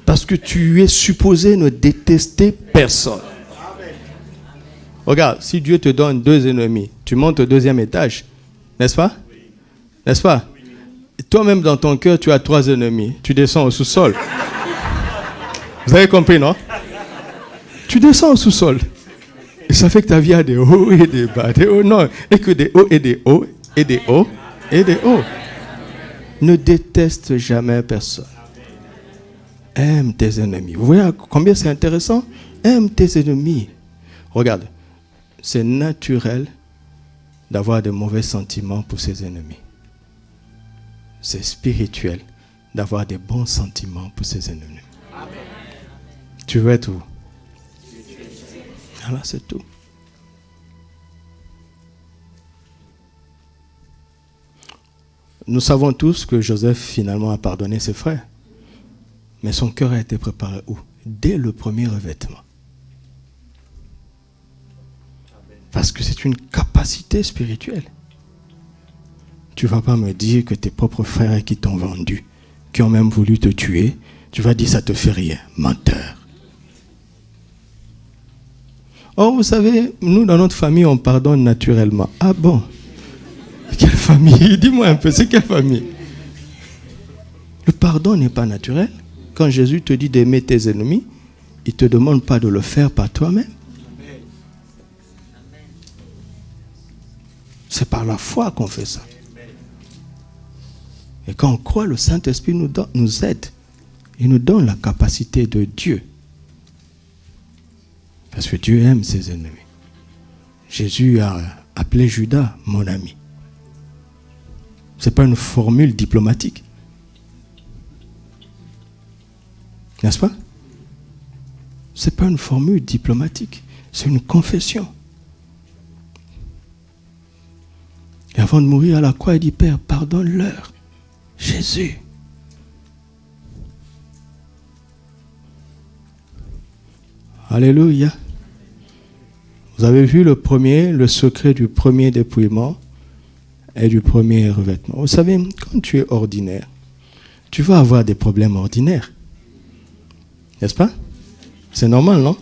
Parce que tu es supposé ne détester personne. Regarde, si Dieu te donne 2 ennemis, tu montes au 2e étage. N'est-ce pas? N'est-ce pas? Toi-même dans ton cœur, tu as 3 ennemis. Tu descends au sous-sol. Vous avez compris, non? Tu descends au sous-sol. Et ça fait que ta vie a des hauts et des bas. Des hauts, non, et que des hauts et des hauts et des hauts et des hauts. Ne déteste jamais personne. Aime tes ennemis. Vous voyez combien c'est intéressant? Aime tes ennemis. Regarde, c'est naturel d'avoir de mauvais sentiments pour ses ennemis. C'est spirituel d'avoir des bons sentiments pour ses ennemis. Amen. Tu veux être où? Voilà, c'est tout. Nous savons tous que Joseph finalement a pardonné ses frères. Mais son cœur a été préparé où? Dès le premier revêtement. Parce que c'est une capacité spirituelle. Tu ne vas pas me dire que tes propres frères qui t'ont vendu, qui ont même voulu te tuer, tu vas dire ça te fait rien. Menteur. Oh, vous savez, nous dans notre famille, on pardonne naturellement. Ah bon? Quelle famille? Dis-moi un peu, c'est quelle famille? Le pardon n'est pas naturel. Quand Jésus te dit d'aimer tes ennemis, il ne te demande pas de le faire par toi-même. C'est par la foi qu'on fait ça. Et quand on croit, le Saint-Esprit nous aide. Il nous donne la capacité de Dieu. Parce que Dieu aime ses ennemis. Jésus a appelé Judas mon ami. Ce n'est pas une formule diplomatique. N'est-ce pas? Ce n'est pas une formule diplomatique. C'est une confession. Et avant de mourir à la croix, il dit, Père, pardonne-leur. Jésus. Alléluia. Vous avez vu le secret du premier dépouillement et du premier revêtement. Vous savez, quand tu es ordinaire, tu vas avoir des problèmes ordinaires. N'est-ce pas? C'est normal, non?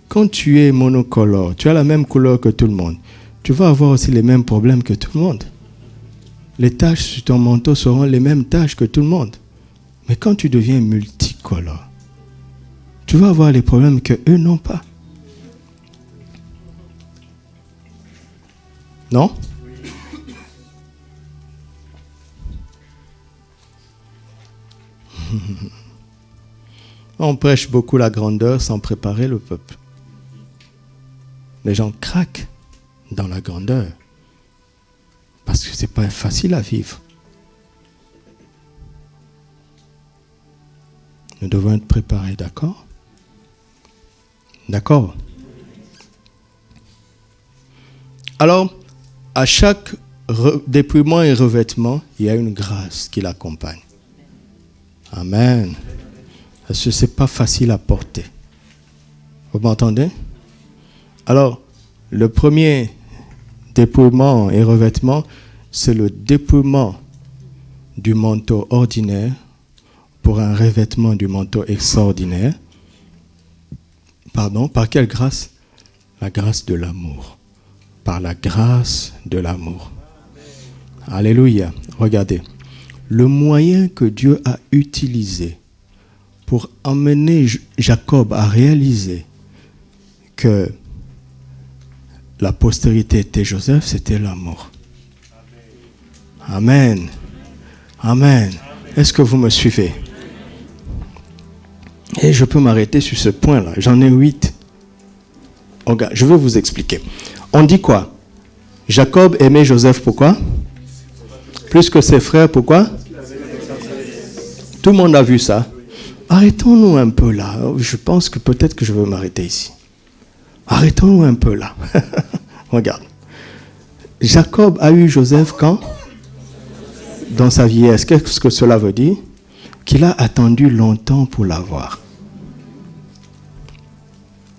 Quand tu es monocolore, tu as la même couleur que tout le monde, tu vas avoir aussi les mêmes problèmes que tout le monde. Les taches sur ton manteau seront les mêmes taches que tout le monde. Mais quand tu deviens multicolore, tu vas avoir les problèmes que eux n'ont pas. Non? On prêche beaucoup la grandeur sans préparer le peuple. Les gens craquent dans la grandeur parce que ce n'est pas facile à vivre. Nous devons être préparés, d'accord? D'accord? Alors, à chaque dépouillement et revêtement, il y a une grâce qui l'accompagne. Amen. Parce que ce n'est pas facile à porter. Vous m'entendez? Alors, le premier dépouillement et revêtement, c'est le dépouillement du manteau ordinaire pour un revêtement du manteau extraordinaire. Pardon, par quelle grâce? La grâce de l'amour. Par la grâce de l'amour. Alléluia. Regardez. le moyen que Dieu a utilisé pour emmener Jacob à réaliser que la postérité était Joseph, c'était l'amour. Amen. Amen. Est-ce que vous me suivez? Et je peux m'arrêter sur ce point-là. J'en ai 8. Regarde, je vais vous expliquer. On dit quoi? Jacob aimait Joseph, pourquoi? Plus que ses frères, pourquoi? Tout le monde a vu ça. Arrêtons-nous un peu là. Je pense que peut-être que je vais m'arrêter ici. Arrêtons-nous un peu là. Regarde. Jacob a eu Joseph quand? Dans sa vieillesse. Qu'est-ce que cela veut dire? Qu'il a attendu longtemps pour l'avoir.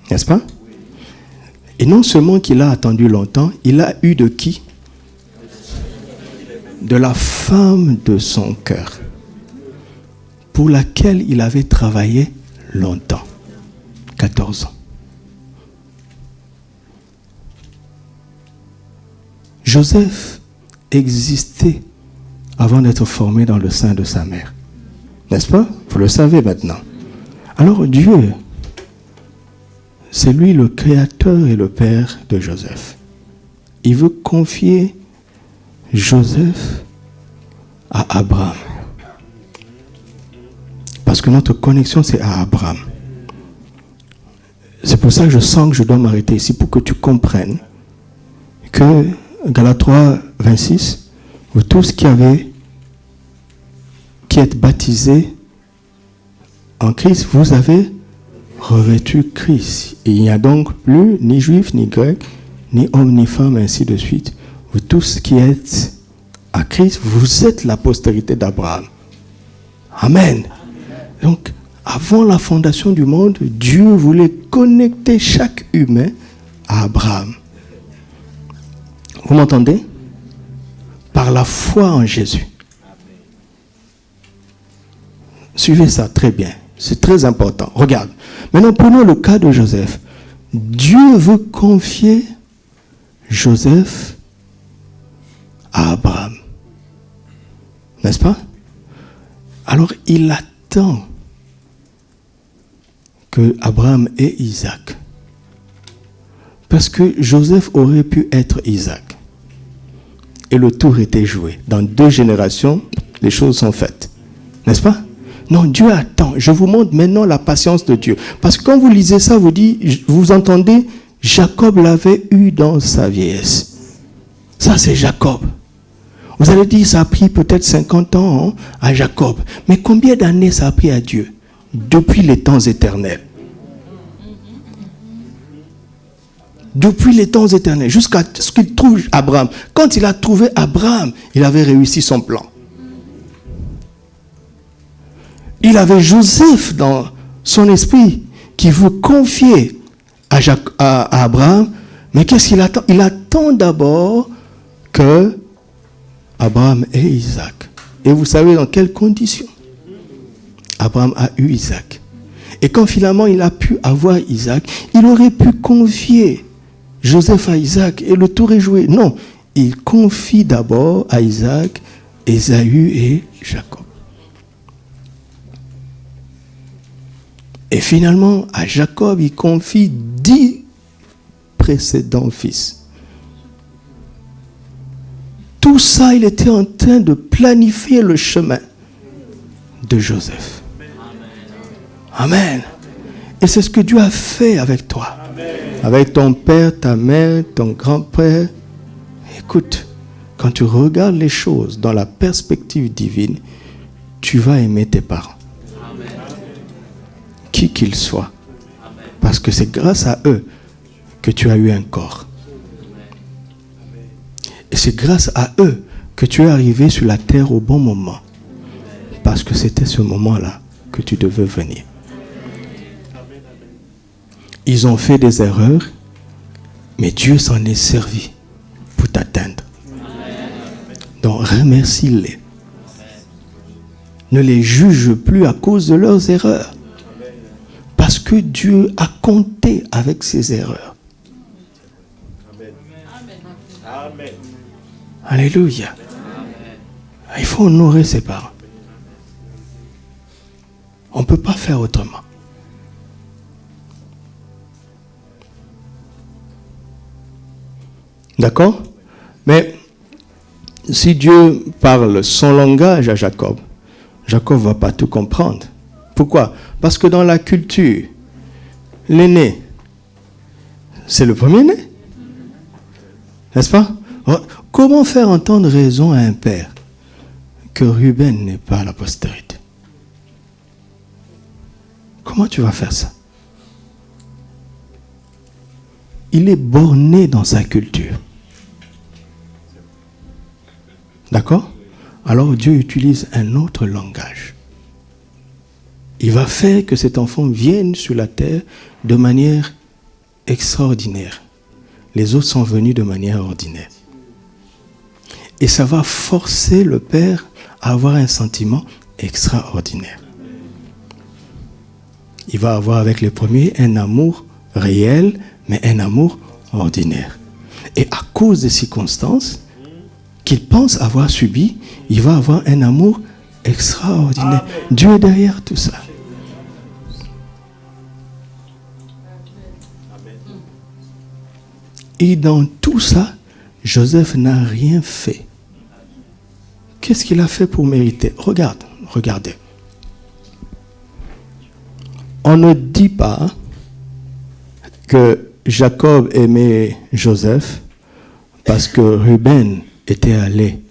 N'est-ce pas? Et non seulement qu'il a attendu longtemps, il a eu de qui? De la femme de son cœur, pour laquelle il avait travaillé longtemps. 14 ans. Joseph existait avant d'être formé dans le sein de sa mère. N'est-ce pas? Vous le savez maintenant. Alors Dieu, c'est lui le créateur et le père de Joseph. Il veut confier Joseph à Abraham. Parce que notre connexion, c'est à Abraham. C'est pour ça que je sens que je dois m'arrêter ici pour que tu comprennes que Galates 3, 26, vous tous qui êtes baptisés en Christ, vous avez revêtu Christ. Et il n'y a donc plus ni juif, ni grec, ni homme, ni femme, ainsi de suite. Vous tous qui êtes à Christ, vous êtes la postérité d'Abraham. Amen. Donc, avant la fondation du monde, Dieu voulait connecter chaque humain à Abraham. Vous m'entendez? Par la foi en Jésus. Suivez ça très bien. C'est très important. Regarde. Maintenant, prenons le cas de Joseph. Dieu veut confier Joseph à Abraham. N'est-ce pas? Alors, il attend que Abraham ait Isaac. Parce que Joseph aurait pu être Isaac. Et le tour était joué. Dans 2 générations, les choses sont faites. N'est-ce pas? Non, Dieu attend. Je vous montre maintenant la patience de Dieu. Parce que quand vous lisez ça, vous entendez, Jacob l'avait eu dans sa vieillesse. Ça, c'est Jacob. Vous allez dire, ça a pris peut-être 50 ans à Jacob. Mais combien d'années ça a pris à Dieu? Depuis les temps éternels. Depuis les temps éternels, jusqu'à ce qu'il trouve Abraham. Quand il a trouvé Abraham, il avait réussi son plan. Il avait Joseph dans son esprit qui veut confier à Abraham. Mais qu'est-ce qu'il attend? Il attend d'abord que Abraham ait Isaac. Et vous savez dans quelles conditions Abraham a eu Isaac. Et quand finalement il a pu avoir Isaac, il aurait pu confier Joseph à Isaac et le tour est joué. Non, il confie d'abord à Isaac, Ésaü et Jacob. Et finalement, à Jacob, il confie 10 précédents fils. Tout ça, il était en train de planifier le chemin de Joseph. Amen. Et c'est ce que Dieu a fait avec toi. Amen. Avec ton père, ta mère, ton grand-père. Écoute, quand tu regardes les choses dans la perspective divine, tu vas aimer tes parents. Amen. Qui qu'ils soient. Amen. Parce que c'est grâce à eux que tu as eu un corps. Et c'est grâce à eux que tu es arrivé sur la terre au bon moment. Parce que c'était ce moment-là que tu devais venir. Ils ont fait des erreurs, mais Dieu s'en est servi pour t'atteindre. Donc remercie-les. Ne les juge plus à cause de leurs erreurs. Parce que Dieu a compté avec ses erreurs. Alléluia. Il faut honorer ses parents. On ne peut pas faire autrement. D'accord? Mais si Dieu parle son langage à Jacob, Jacob ne va pas tout comprendre. Pourquoi? Parce que dans la culture, l'aîné, c'est le premier-né. N'est-ce pas? Comment faire entendre raison à un père que Ruben n'est pas la postérité? Comment tu vas faire ça? Il est borné dans sa culture. D'accord? Alors Dieu utilise un autre langage. Il va faire que cet enfant vienne sur la terre de manière extraordinaire. Les autres sont venus de manière ordinaire. Et ça va forcer le père à avoir un sentiment extraordinaire. Il va avoir avec les premiers un amour réel, mais un amour ordinaire. Et à cause des circonstances qu'il pense avoir subies, il va avoir un amour extraordinaire. Amen. Dieu est derrière tout ça. Et dans tout ça, Joseph n'a rien fait. Qu'est-ce qu'il a fait pour mériter? Regardez. On ne dit pas que Jacob aimait Joseph parce que Ruben était allé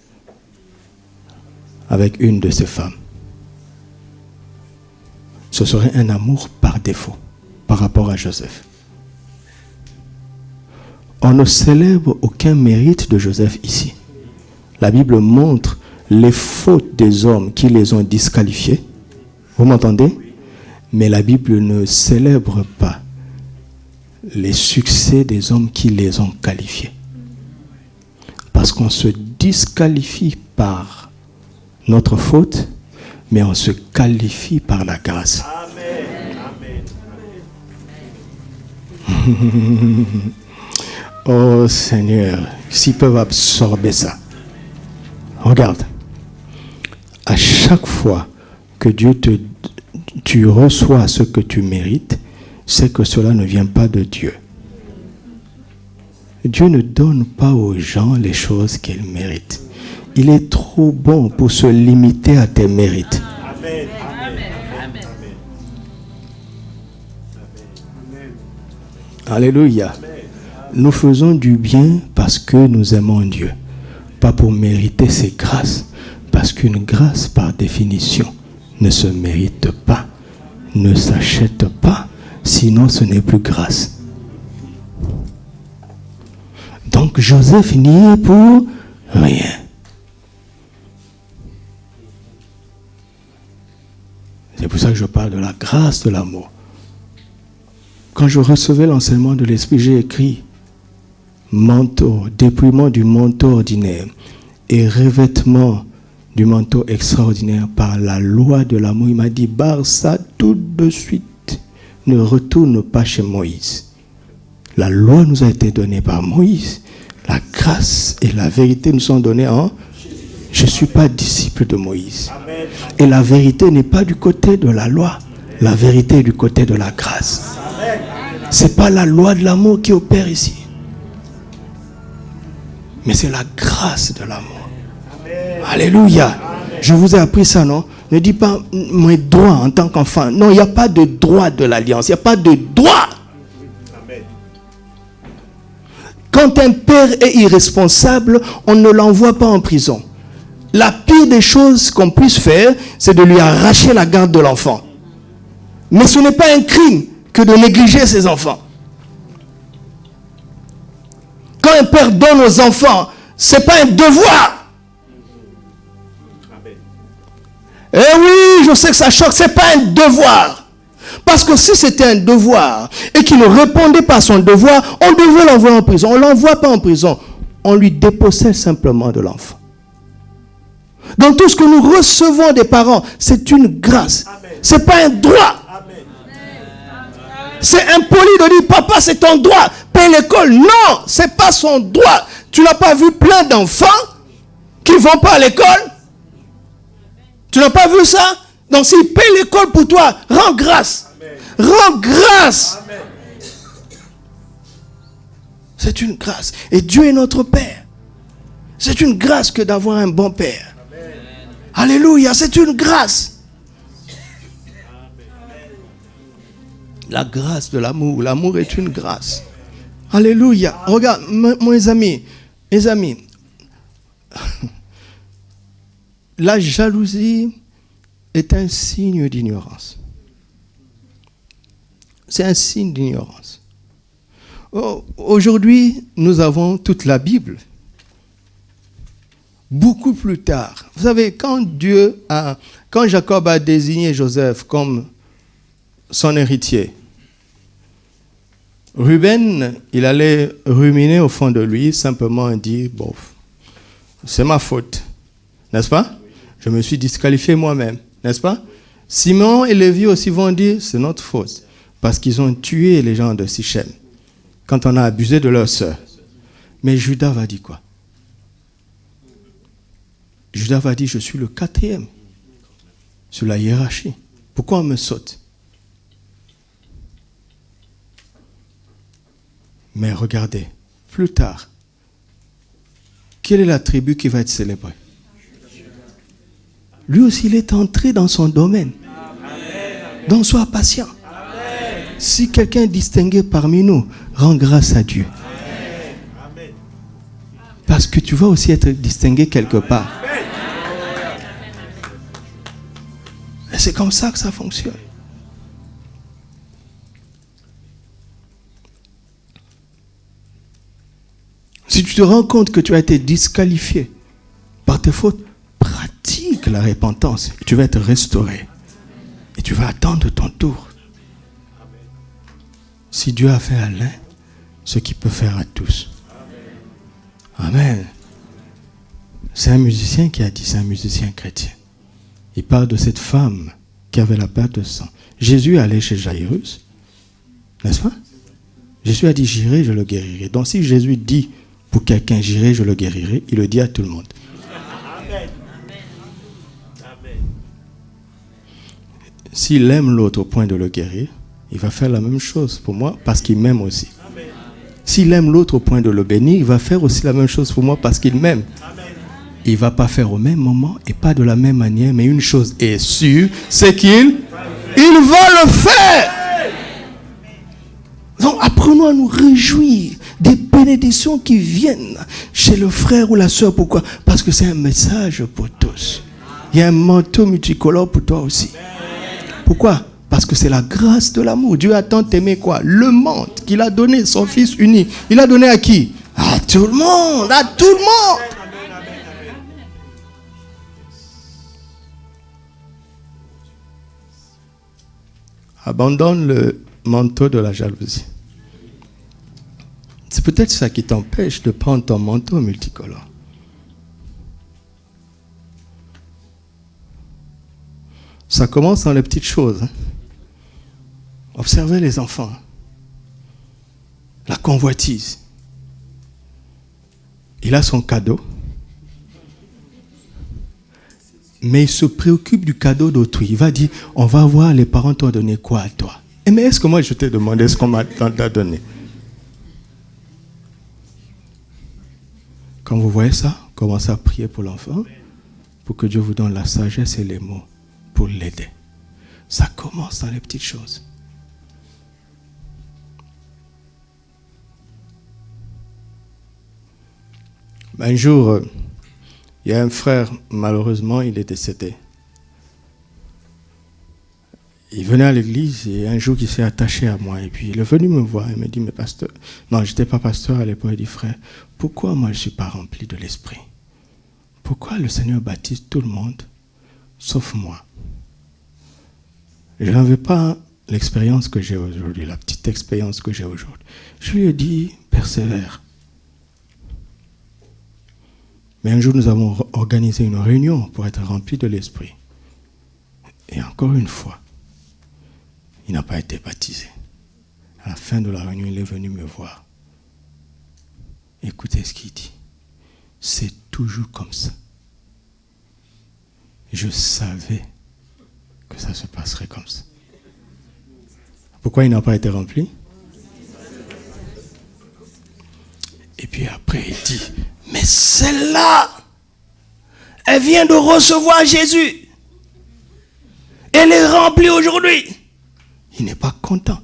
avec une de ses femmes. Ce serait un amour par défaut par rapport à Joseph. On ne célèbre aucun mérite de Joseph ici. La Bible montre les fautes des hommes qui les ont disqualifiés. Vous m'entendez? Mais la Bible ne célèbre pas les succès des hommes qui les ont qualifiés. Parce qu'on se disqualifie par notre faute, mais on se qualifie par la grâce. Amen. Oh Seigneur, s'ils peuvent absorber ça. Regarde. À chaque fois que tu reçois ce que tu mérites, c'est que cela ne vient pas de Dieu. Dieu ne donne pas aux gens les choses qu'ils méritent. Il est trop bon pour se limiter à tes mérites. Amen. Amen. Alléluia. Nous faisons du bien parce que nous aimons Dieu, pas pour mériter ses grâces, parce qu'une grâce par définition ne se mérite pas, ne s'achète pas, sinon ce n'est plus grâce. Donc Joseph n'y est pour rien. C'est pour ça que je parle de la grâce de l'amour. Quand je recevais l'enseignement de l'Esprit, j'ai écrit manteau, dépouillement du manteau ordinaire et revêtement du manteau extraordinaire par la loi de l'amour. Il m'a dit, barre ça tout de suite. Ne retourne pas chez Moïse. La loi nous a été donnée par Moïse. La grâce et la vérité nous sont données en... Je ne suis pas disciple de Moïse. Et la vérité n'est pas du côté de la loi. La vérité est du côté de la grâce. Ce n'est pas la loi de l'amour qui opère ici. Mais c'est la grâce de l'amour. Alléluia. Amen. Je vous ai appris ça, non? Ne dis pas mes droits en tant qu'enfant. Non, il n'y a pas de droit de l'alliance. Il n'y a pas de droit. Amen. Quand un père est irresponsable, on ne l'envoie pas en prison. La pire des choses qu'on puisse faire, c'est de lui arracher la garde de l'enfant. Mais ce n'est pas un crime que de négliger ses enfants. Quand un père donne aux enfants, ce n'est pas un devoir. Eh oui, je sais que ça choque, ce n'est pas un devoir. Parce que si c'était un devoir et qu'il ne répondait pas à son devoir, on devait l'envoyer en prison. On ne l'envoie pas en prison. On lui dépossède simplement de l'enfant. Dans tout ce que nous recevons des parents, c'est une grâce. Ce n'est pas un droit. Amen. C'est impoli de dire, papa, c'est ton droit. Paye l'école. Non, ce n'est pas son droit. Tu n'as pas vu plein d'enfants qui ne vont pas à l'école? Tu n'as pas vu ça? Donc s'il paye l'école pour toi, rends grâce. Amen. Rends grâce. Amen. C'est une grâce. Et Dieu est notre Père. C'est une grâce que d'avoir un bon Père. Amen. Alléluia, c'est une grâce. La grâce de l'amour. L'amour est une grâce. Alléluia. Regarde, mes amis. La jalousie est un signe d'ignorance. C'est un signe d'ignorance. Aujourd'hui, nous avons toute la Bible. Beaucoup plus tard, vous savez, quand Jacob a désigné Joseph comme son héritier, Ruben, il allait ruminer au fond de lui, simplement dire, bon, c'est ma faute, n'est-ce pas? Je me suis disqualifié moi-même, n'est-ce pas? Simon et Lévi aussi vont dire, c'est notre faute, parce qu'ils ont tué les gens de Sichem, quand on a abusé de leur sœur. Mais Judas va dire quoi? Judas va dire, je suis le 4e sur la hiérarchie. Pourquoi on me saute? Mais regardez, plus tard, quelle est la tribu qui va être célébrée? Lui aussi, il est entré dans son domaine. Donc, sois patient. Si quelqu'un est distingué parmi nous, rends grâce à Dieu. Parce que tu vas aussi être distingué quelque part. Et c'est comme ça que ça fonctionne. Si tu te rends compte que tu as été disqualifié par tes fautes, pratique la repentance. Tu vas être restauré. Et tu vas attendre ton tour. Si Dieu a fait à l'un, ce qu'il peut faire à tous. Amen. C'est un musicien qui a dit, c'est un musicien chrétien. Il parle de cette femme qui avait la perte de sang. Jésus allait chez Jairus, n'est-ce pas? Jésus a dit, j'irai, je le guérirai. Donc si Jésus dit pour quelqu'un, j'irai, je le guérirai, il le dit à tout le monde. Amen. S'il aime l'autre au point de le guérir, il va faire la même chose pour moi parce qu'il m'aime aussi. Amen. S'il aime l'autre au point de le bénir, il va faire aussi la même chose pour moi parce qu'il m'aime. Amen. Il ne va pas faire au même moment et pas de la même manière, mais une chose est sûre, c'est qu'il va le faire. Donc apprenons à nous réjouir des bénédictions qui viennent chez le frère ou la soeur. Pourquoi? Parce que c'est un message pour tous. Il y a un manteau multicolore pour toi aussi. Pourquoi? Parce que c'est la grâce de l'amour. Dieu a tant aimé quoi? Le monde qu'il a donné, son Fils unique. Il a donné à qui? À tout le monde, à tout le monde. Abandonne le manteau de la jalousie. C'est peut-être ça qui t'empêche de prendre ton manteau multicolore. Ça commence dans les petites choses. Observez les enfants. La convoitise. Il a son cadeau. Mais il se préoccupe du cadeau d'autrui. Il va dire, on va voir, les parents t'ont donné quoi à toi? Mais est-ce que moi je t'ai demandé ce qu'on m'a donné? Quand vous voyez ça, commencez à prier pour l'enfant, pour que Dieu vous donne la sagesse et les mots pour l'aider. Ça commence dans les petites choses. Un jour, il y a un frère, malheureusement, il est décédé. Il venait à l'église et un jour, il s'est attaché à moi. Et puis, il est venu me voir. Il me dit, mais pasteur, non, je n'étais pas pasteur à l'époque. Il dit, frère, pourquoi moi, je ne suis pas rempli de l'esprit? Pourquoi le Seigneur baptise tout le monde, sauf moi? Je n'avais pas l'expérience que j'ai aujourd'hui, la petite expérience que j'ai aujourd'hui. Je lui ai dit, persévère. Mais un jour, nous avons organisé une réunion pour être remplis de l'esprit. Et encore une fois, il n'a pas été baptisé. À la fin de la réunion, il est venu me voir. Écoutez ce qu'il dit. C'est toujours comme ça. Je savais que ça se passerait comme ça. Pourquoi il n'a pas été rempli? Et puis après, il dit, mais celle-là, elle vient de recevoir Jésus. Elle est remplie aujourd'hui. Il n'est pas content.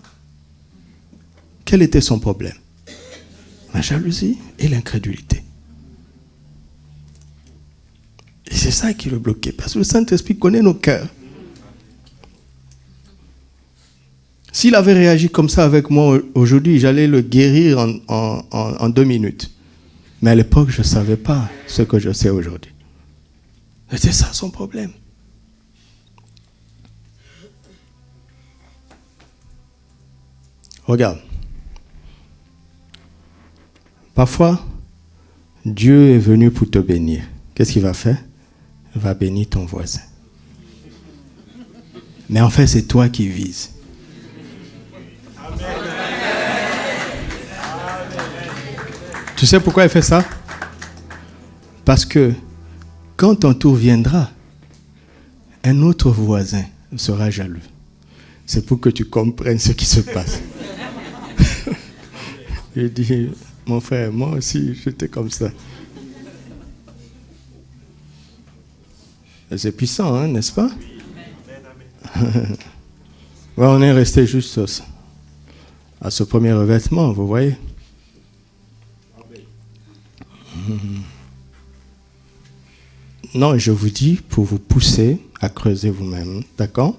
Quel était son problème? La jalousie et l'incrédulité. Et c'est ça qui le bloquait. Parce que le Saint-Esprit connaît nos cœurs. S'il avait réagi comme ça avec moi aujourd'hui, j'allais le guérir en 2 minutes. Mais à l'époque, je ne savais pas ce que je sais aujourd'hui. C'était ça son problème. Regarde. Parfois, Dieu est venu pour te bénir. Qu'est-ce qu'il va faire? Il va bénir ton voisin. Mais en fait, c'est toi qui vises. Tu sais pourquoi il fait ça? Parce que quand ton tour viendra, un autre voisin sera jaloux. C'est pour que tu comprennes ce qui se passe. Je dis, mon frère, moi aussi, j'étais comme ça. C'est puissant, hein, n'est-ce pas? Ouais, on est resté juste à ce premier revêtement, vous voyez? Non, je vous dis pour vous pousser à creuser vous-même, d'accord?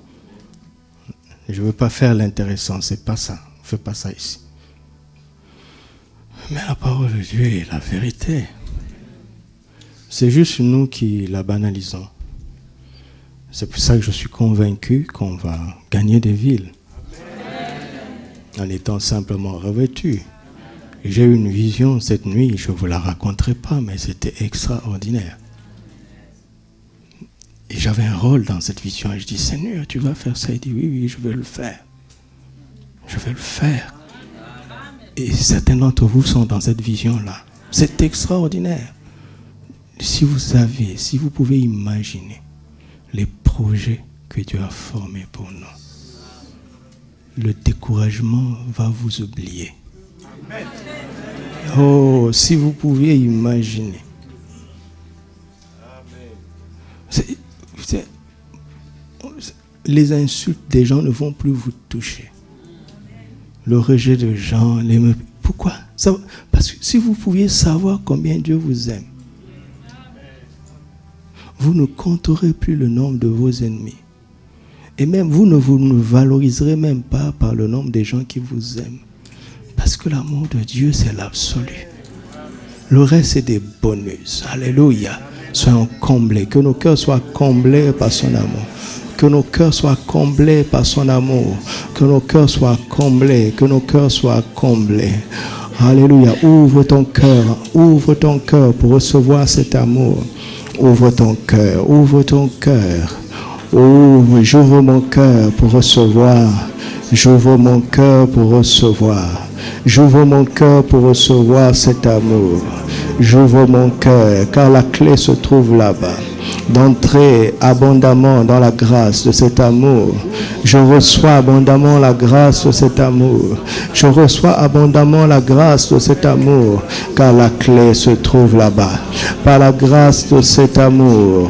Je ne veux pas faire l'intéressant, c'est pas ça. On ne fait pas ça ici. Mais la parole de Dieu est la vérité. C'est juste nous qui la banalisons. C'est pour ça que je suis convaincu qu'on va gagner des villes. En étant simplement revêtus. J'ai eu une vision cette nuit, je ne vous la raconterai pas, mais c'était extraordinaire. Et j'avais un rôle dans cette vision. Et je dis, Seigneur, tu vas faire ça? Il dit, oui, je vais le faire. Je vais le faire. Et certains d'entre vous sont dans cette vision-là. C'est extraordinaire. Si vous pouvez imaginer les projets que Dieu a formés pour nous, le découragement va vous oublier. Oh, si vous pouviez imaginer. Les insultes des gens ne vont plus vous toucher. Le rejet de gens, pourquoi? Parce que si vous pouviez savoir combien Dieu vous aime, vous ne compterez plus le nombre de vos ennemis. Et même vous ne valoriserez même pas par le nombre des gens qui vous aiment. Parce que l'amour de Dieu, c'est l'absolu. Le reste, c'est des bonus. Alléluia. Soyons comblés. Que nos cœurs soient comblés par son amour. Que nos cœurs soient comblés par son amour. Que nos cœurs soient comblés. Que nos cœurs soient comblés. Alléluia. Ouvre ton cœur pour recevoir cet amour. Ouvre ton cœur. J'ouvre mon cœur pour recevoir. J'ouvre mon cœur pour recevoir cet amour. J'ouvre mon cœur, car la clé se trouve là-bas. D'entrer abondamment dans la grâce de cet amour. Je reçois abondamment la grâce de cet amour. Je reçois abondamment la grâce de cet amour, car la clé se trouve là-bas. Par la grâce de cet amour,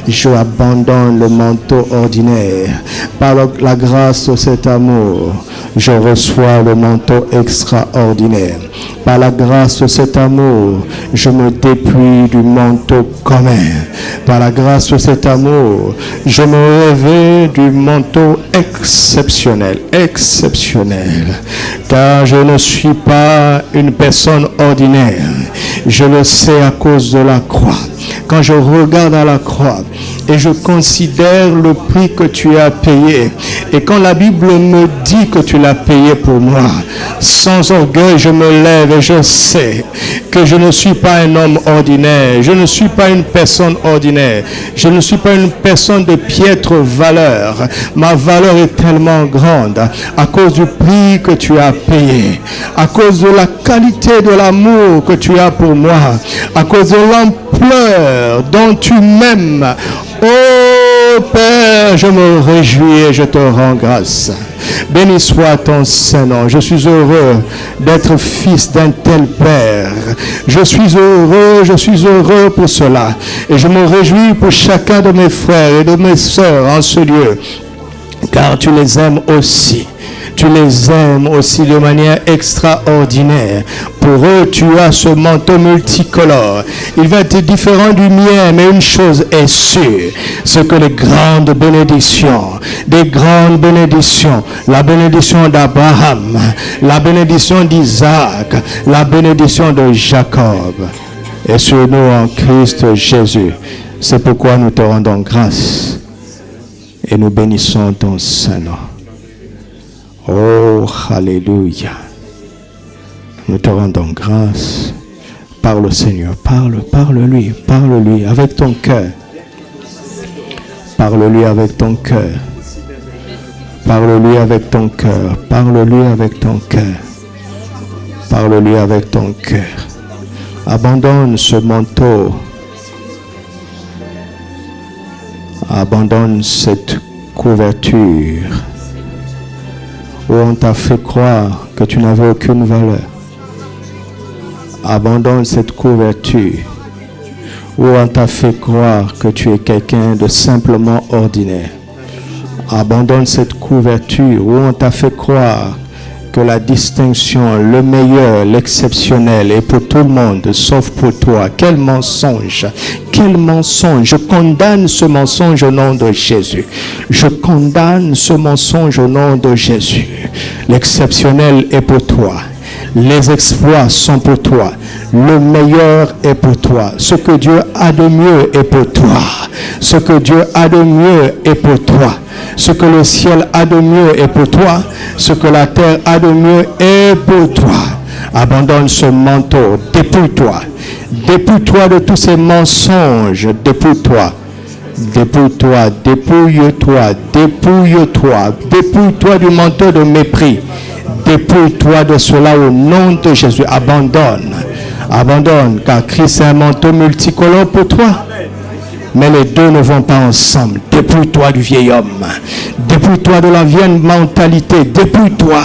je abandonne le manteau ordinaire. Par la grâce de cet amour, je reçois le manteau extraordinaire. Par la grâce de cet amour, je me dépouille du manteau commun. Par la grâce de cet amour, je me révèle du manteau exceptionnel. Car je ne suis pas une personne ordinaire. Je le sais à cause de la croix. Quand je regarde à la croix et je considère le prix que tu as payé, et quand la Bible me dit que tu l'as payé pour moi, sans orgueil je me lève et je sais que je ne suis pas un homme ordinaire, je ne suis pas une personne ordinaire, je ne suis pas une personne de piètre valeur. Ma valeur est tellement grande à cause du prix que tu as payé, à cause de la qualité de l'amour que tu as pour moi, à cause de l'ampleur dont tu m'aimes. Oh, Seigneur, je me réjouis et je te rends grâce. Béni soit ton Saint-Nom. Je suis heureux d'être fils d'un tel Père. Je suis heureux pour cela. Et je me réjouis pour chacun de mes frères et de mes sœurs en ce lieu. Car tu les aimes aussi. Tu les aimes aussi de manière extraordinaire. Pour eux, tu as ce manteau multicolore. Il va être différent du mien, mais une chose est sûre, c'est que les grandes bénédictions, la bénédiction d'Abraham, la bénédiction d'Isaac, la bénédiction de Jacob, est sur nous en Christ Jésus. C'est pourquoi nous te rendons grâce et nous bénissons ton Saint-Nom. Oh, alléluia. Nous te rendons grâce. Parle, Seigneur. Parle-lui avec ton cœur. Parle-lui avec ton cœur. Parle-lui avec ton cœur. Parle-lui avec ton cœur. Parle-lui avec ton cœur. Abandonne ce manteau. Abandonne cette couverture où on t'a fait croire que tu n'avais aucune valeur. Abandonne cette couverture où on t'a fait croire que tu es quelqu'un de simplement ordinaire. Abandonne cette couverture où on t'a fait croire que la distinction, le meilleur, l'exceptionnel est pour tout le monde, sauf pour toi. Quel mensonge! Quel mensonge! Je condamne ce mensonge au nom de Jésus. Je condamne ce mensonge au nom de Jésus. L'exceptionnel est pour toi. Les exploits sont pour toi. Le meilleur est pour toi. Ce que Dieu a de mieux est pour toi. Ce que Dieu a de mieux est pour toi. Ce que le ciel a de mieux est pour toi. Ce que la terre a de mieux est pour toi. Abandonne ce manteau. Dépouille-toi. Dépouille-toi de tous ces mensonges. Dépouille-toi. Dépouille-toi. Dépouille-toi. Dépouille-toi. Dépouille-toi du manteau de mépris. Dépouille-toi de cela au nom de Jésus. Abandonne. Abandonne, car Christ est un manteau multicolore pour toi. Mais les deux ne vont pas ensemble. Dépouille-toi du vieil homme. Dépouille-toi de la vieille mentalité. Dépouille-toi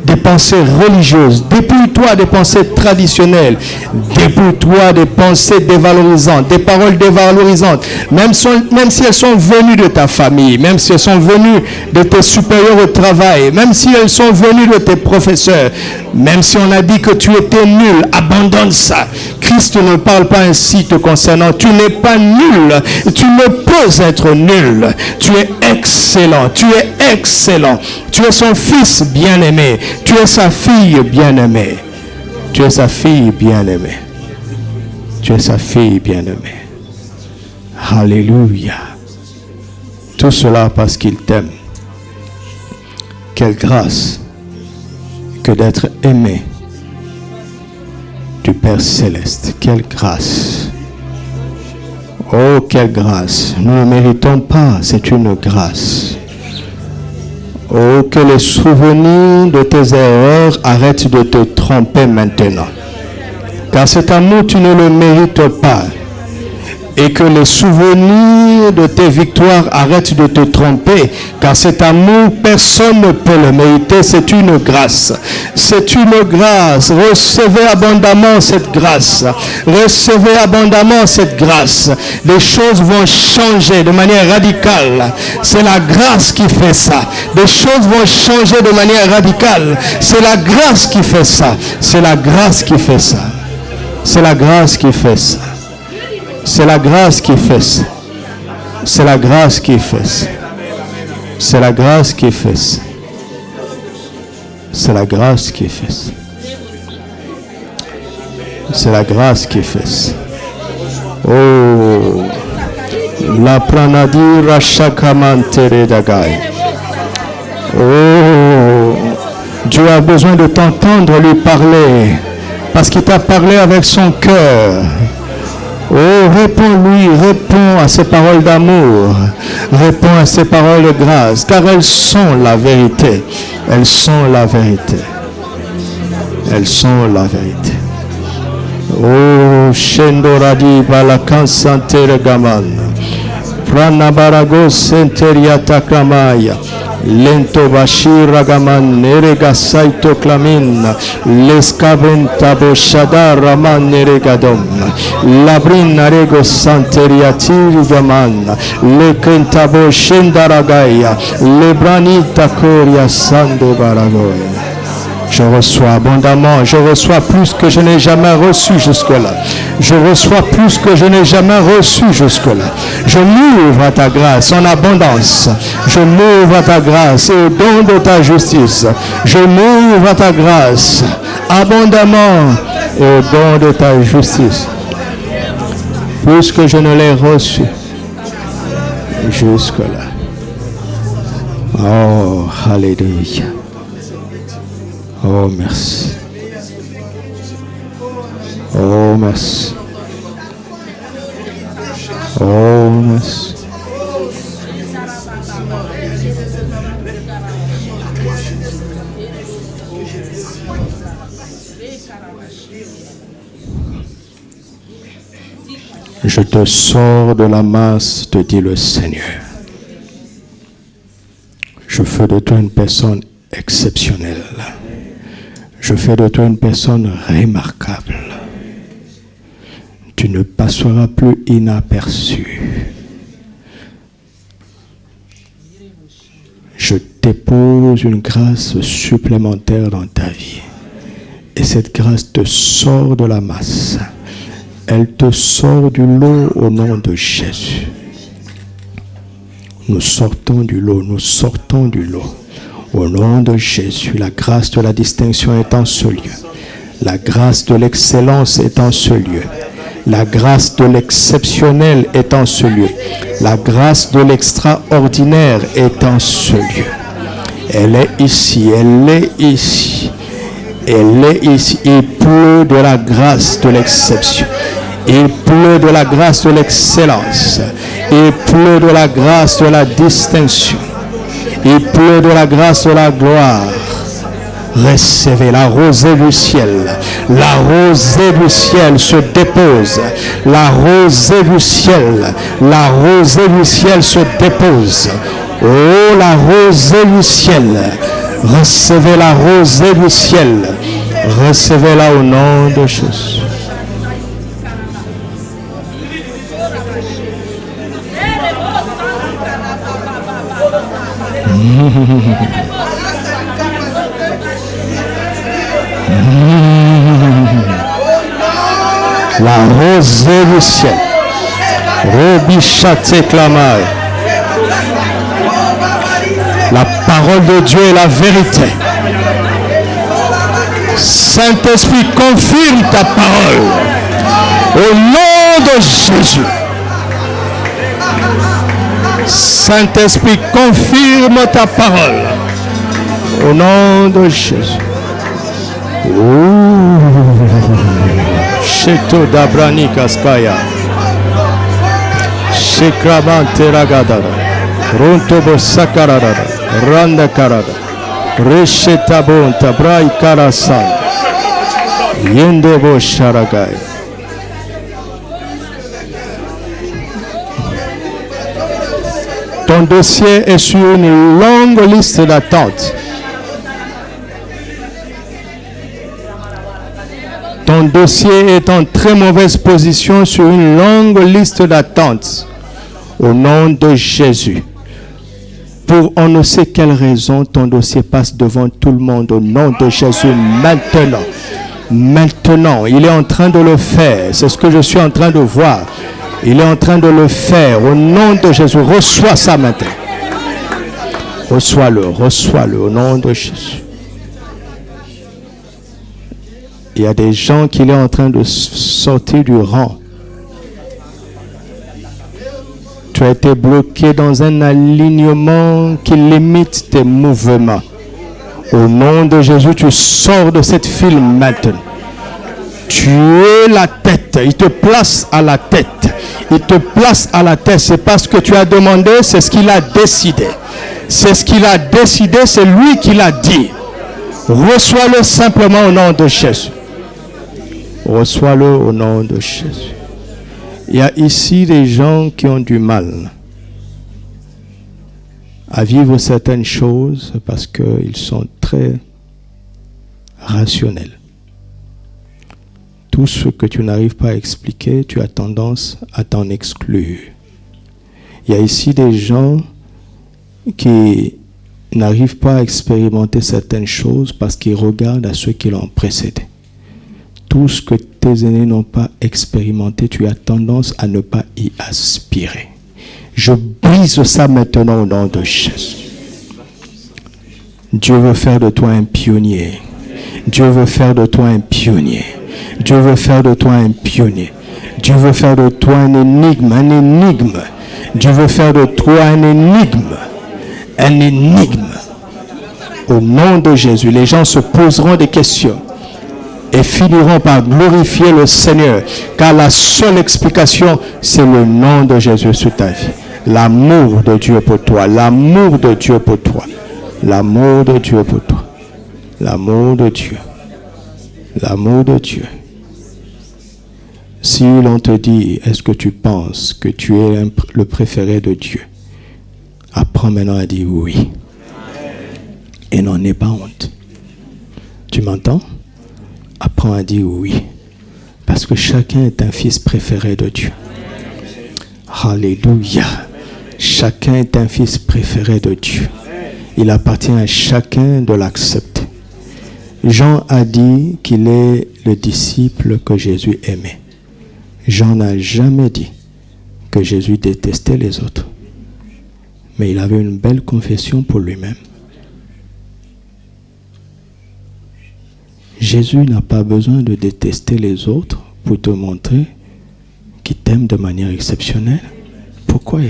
des pensées religieuses. Dépouille-toi des pensées traditionnelles. Dépouille-toi des pensées dévalorisantes, des paroles dévalorisantes. Même si elles sont venues de ta famille, même si elles sont venues de tes supérieurs au travail, même si elles sont venues de tes professeurs, même si on a dit que tu étais nul, abandonne ça. Christ ne parle pas ainsi te concernant. Tu n'es pas nul. Tu ne peux être nul. Tu es excellent. Tu es excellent. Tu es son fils bien-aimé. Tu es sa fille bien-aimée. Tu es sa fille bien-aimée. Tu es sa fille bien-aimée. Alléluia. Tout cela parce qu'il t'aime. Quelle grâce que d'être aimé du Père Céleste. Quelle grâce. Oh, quelle grâce. Nous ne méritons pas, c'est une grâce. Oh, que les souvenirs de tes erreurs arrêtent de te tromper maintenant. Car cet amour, tu ne le mérites pas. Et que les souvenirs de tes victoires arrêtent de te tromper. Car cet amour, personne ne peut le mériter. C'est une grâce. C'est une grâce. Recevez abondamment cette grâce. Recevez abondamment cette grâce. Les choses vont changer de manière radicale. C'est la grâce qui fait ça. Les choses vont changer de manière radicale. C'est la grâce qui fait ça. C'est la grâce qui fait ça. C'est la grâce qui fait ça. C'est la grâce qui fait ça. C'est la grâce qui fait ça. C'est la grâce qui fait ça. C'est la grâce qui fait ça. C'est la grâce qui fait ça. Oh, la pranadira shakamantere dagai. Oh, Dieu a besoin de t'entendre lui parler parce qu'il t'a parlé avec son cœur. Oh, réponds-lui, réponds à ces paroles d'amour, réponds à ces paroles de grâce, car elles sont la vérité. Elles sont la vérité. Elles sont la vérité. Oh, Shendoradi Balakansante Regaman, Ranabarago Senteria Takramaya. Lento Bashira Gaman Nerega Saito Klamin Lescaventa Boshada Raman Neregadom Labrin Arego Santeria Tirigaman Lekentabo Shendaragaya Lebranita Koria Sande Baragoya. Je reçois abondamment, je reçois plus que je n'ai jamais reçu jusque-là. Je reçois plus que je n'ai jamais reçu jusque-là. Je m'ouvre à ta grâce en abondance. Je m'ouvre à ta grâce et au don de ta justice. Je m'ouvre à ta grâce abondamment et au don de ta justice. Plus que je ne l'ai reçu jusque-là. Oh, alléluia. Oh, merci. Oh, merci. Oh, merci. Je te sors de la masse, te dit le Seigneur. Je fais de toi une personne exceptionnelle. Je fais de toi une personne remarquable. Tu ne passeras plus inaperçu. Je dépose une grâce supplémentaire dans ta vie. Et cette grâce te sort de la masse. Elle te sort du lot au nom de Jésus. Nous sortons du lot, nous sortons du lot. Au nom de Jésus, la grâce de la distinction est en ce lieu. La grâce de l'excellence est en ce lieu. La grâce de l'exceptionnel est en ce lieu. La grâce de l'extraordinaire est en ce lieu. Elle est ici, elle est ici. Elle est ici. Il pleut de la grâce de l'exception. Il pleut de la grâce de l'excellence. Il pleut de la grâce de la distinction. Il pleut de la grâce de la gloire. Recevez la rosée du ciel. La rosée du ciel se dépose. La rosée du ciel. La rosée du ciel se dépose. Oh, la rosée du ciel. Recevez la rosée du ciel. Recevez-la au nom de Jésus. La rosée du ciel. Robichate clamai. La parole de Dieu est la vérité. Saint-Esprit, confirme ta parole. Au nom de Jésus. Saint-Esprit, confirme ta parole. Au nom de Jésus. Sheto Dabrani Kaskaya. Shekraban Teragadara. Rontobo Sakarada. Randa Karada. Reshetabon Tabrai Karasan. Yendebo Sharagai. Ton dossier est sur une longue liste d'attente. Ton dossier est en très mauvaise position sur une longue liste d'attente. Au nom de Jésus. Pour on ne sait quelle raison, ton dossier passe devant tout le monde. Au nom de Jésus, maintenant. Maintenant, il est en train de le faire. C'est ce que je suis en train de voir. Il est en train de le faire. Au nom de Jésus, reçois ça maintenant. Reçois-le, reçois-le au nom de Jésus. Il y a des gens qui sont en train de sortir du rang. Tu as été bloqué dans un alignement qui limite tes mouvements. Au nom de Jésus, tu sors de cette file maintenant. Tu es la tête. Il te place à la tête. Il te place à la tête. C'est pas ce que tu as demandé, c'est ce qu'il a décidé. C'est ce qu'il a décidé, c'est lui qui l'a dit. Reçois-le simplement au nom de Jésus. Reçois-le au nom de Jésus. Il y a ici des gens qui ont du mal. à vivre certaines choses parce qu'ils sont très rationnels. Tout ce que tu n'arrives pas à expliquer, tu as tendance à t'en exclure. Il y a ici des gens qui n'arrivent pas à expérimenter certaines choses parce qu'ils regardent à ceux qui l'ont précédé. Tout ce que tes aînés n'ont pas expérimenté, tu as tendance à ne pas y aspirer. Je brise ça maintenant au nom de Jésus. Dieu veut faire de toi un pionnier. Dieu veut faire de toi un pionnier. Dieu veut faire de toi un pionnier. Dieu veut faire de toi un énigme, un énigme. Dieu veut faire de toi un énigme. Un énigme. Au nom de Jésus, les gens se poseront des questions et finiront par glorifier le Seigneur. Car la seule explication, c'est le nom de Jésus sur ta vie. L'amour de Dieu pour toi. L'amour de Dieu pour toi. L'amour de Dieu pour toi. L'amour de Dieu. L'amour de Dieu. Si l'on te dit, est-ce que tu penses que tu es le préféré de Dieu? Apprends maintenant à dire oui. Et n'en aie pas honte. Tu m'entends? Apprends à dire oui. Parce que chacun est un fils préféré de Dieu. Alléluia. Chacun est un fils préféré de Dieu. Il appartient à chacun de l'accepter. Jean a dit qu'il est le disciple que Jésus aimait. Jean n'a jamais dit que Jésus détestait les autres. Mais il avait une belle confession pour lui-même. Jésus n'a pas besoin de détester les autres pour te montrer qu'il t'aime de manière exceptionnelle. Pourquoi?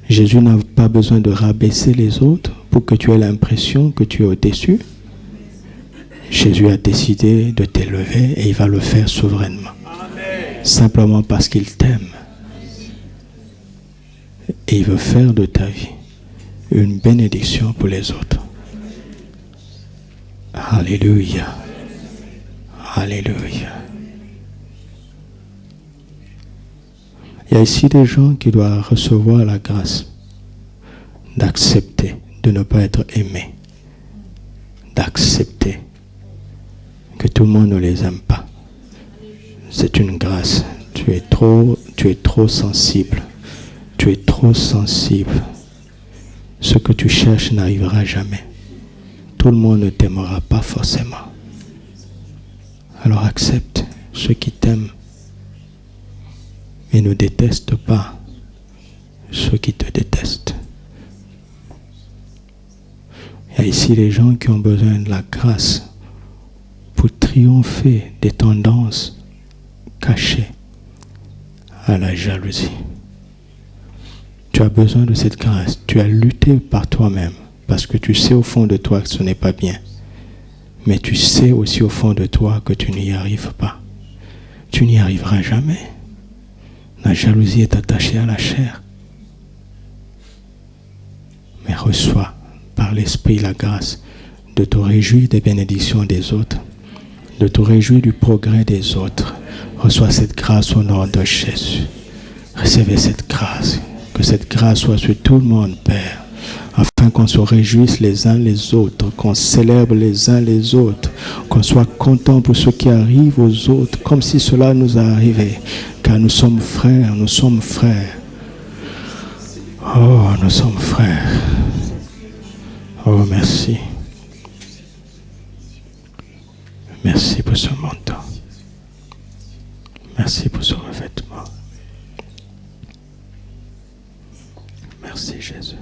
Jésus n'a pas besoin de rabaisser les autres pour que tu aies l'impression que tu es au-dessus. Jésus a décidé de t'élever et il va le faire souverainement. Amen. Simplement parce qu'il t'aime. Et il veut faire de ta vie une bénédiction pour les autres. Alléluia. Alléluia. Il y a ici des gens qui doivent recevoir la grâce d'accepter de ne pas être aimé, d'accepter que tout le monde ne les aime pas. C'est une grâce. Tu es trop sensible. Tu es trop sensible. Ce que tu cherches n'arrivera jamais. Tout le monde ne t'aimera pas forcément. Alors accepte ceux qui t'aiment et ne déteste pas ceux qui te détestent. Il y a ici les gens qui ont besoin de la grâce pour triompher des tendances cachées à la jalousie. Tu as besoin de cette grâce. Tu as lutté par toi-même parce que tu sais au fond de toi que ce n'est pas bien. Mais tu sais aussi au fond de toi que tu n'y arrives pas. Tu n'y arriveras jamais. La jalousie est attachée à la chair. Mais reçois par l'Esprit la grâce de te réjouir des bénédictions des autres, de te réjouir du progrès des autres. Reçois cette grâce au nom de Jésus. Recevez cette grâce. Que cette grâce soit sur tout le monde, Père, afin qu'on se réjouisse les uns les autres, qu'on célèbre les uns les autres, qu'on soit content pour ce qui arrive aux autres, comme si cela nous a arrivé. Car nous sommes frères, nous sommes frères. Oh, nous sommes frères. Oh, merci. Merci pour ce manteau. Merci pour ce revêtement. Merci Jésus.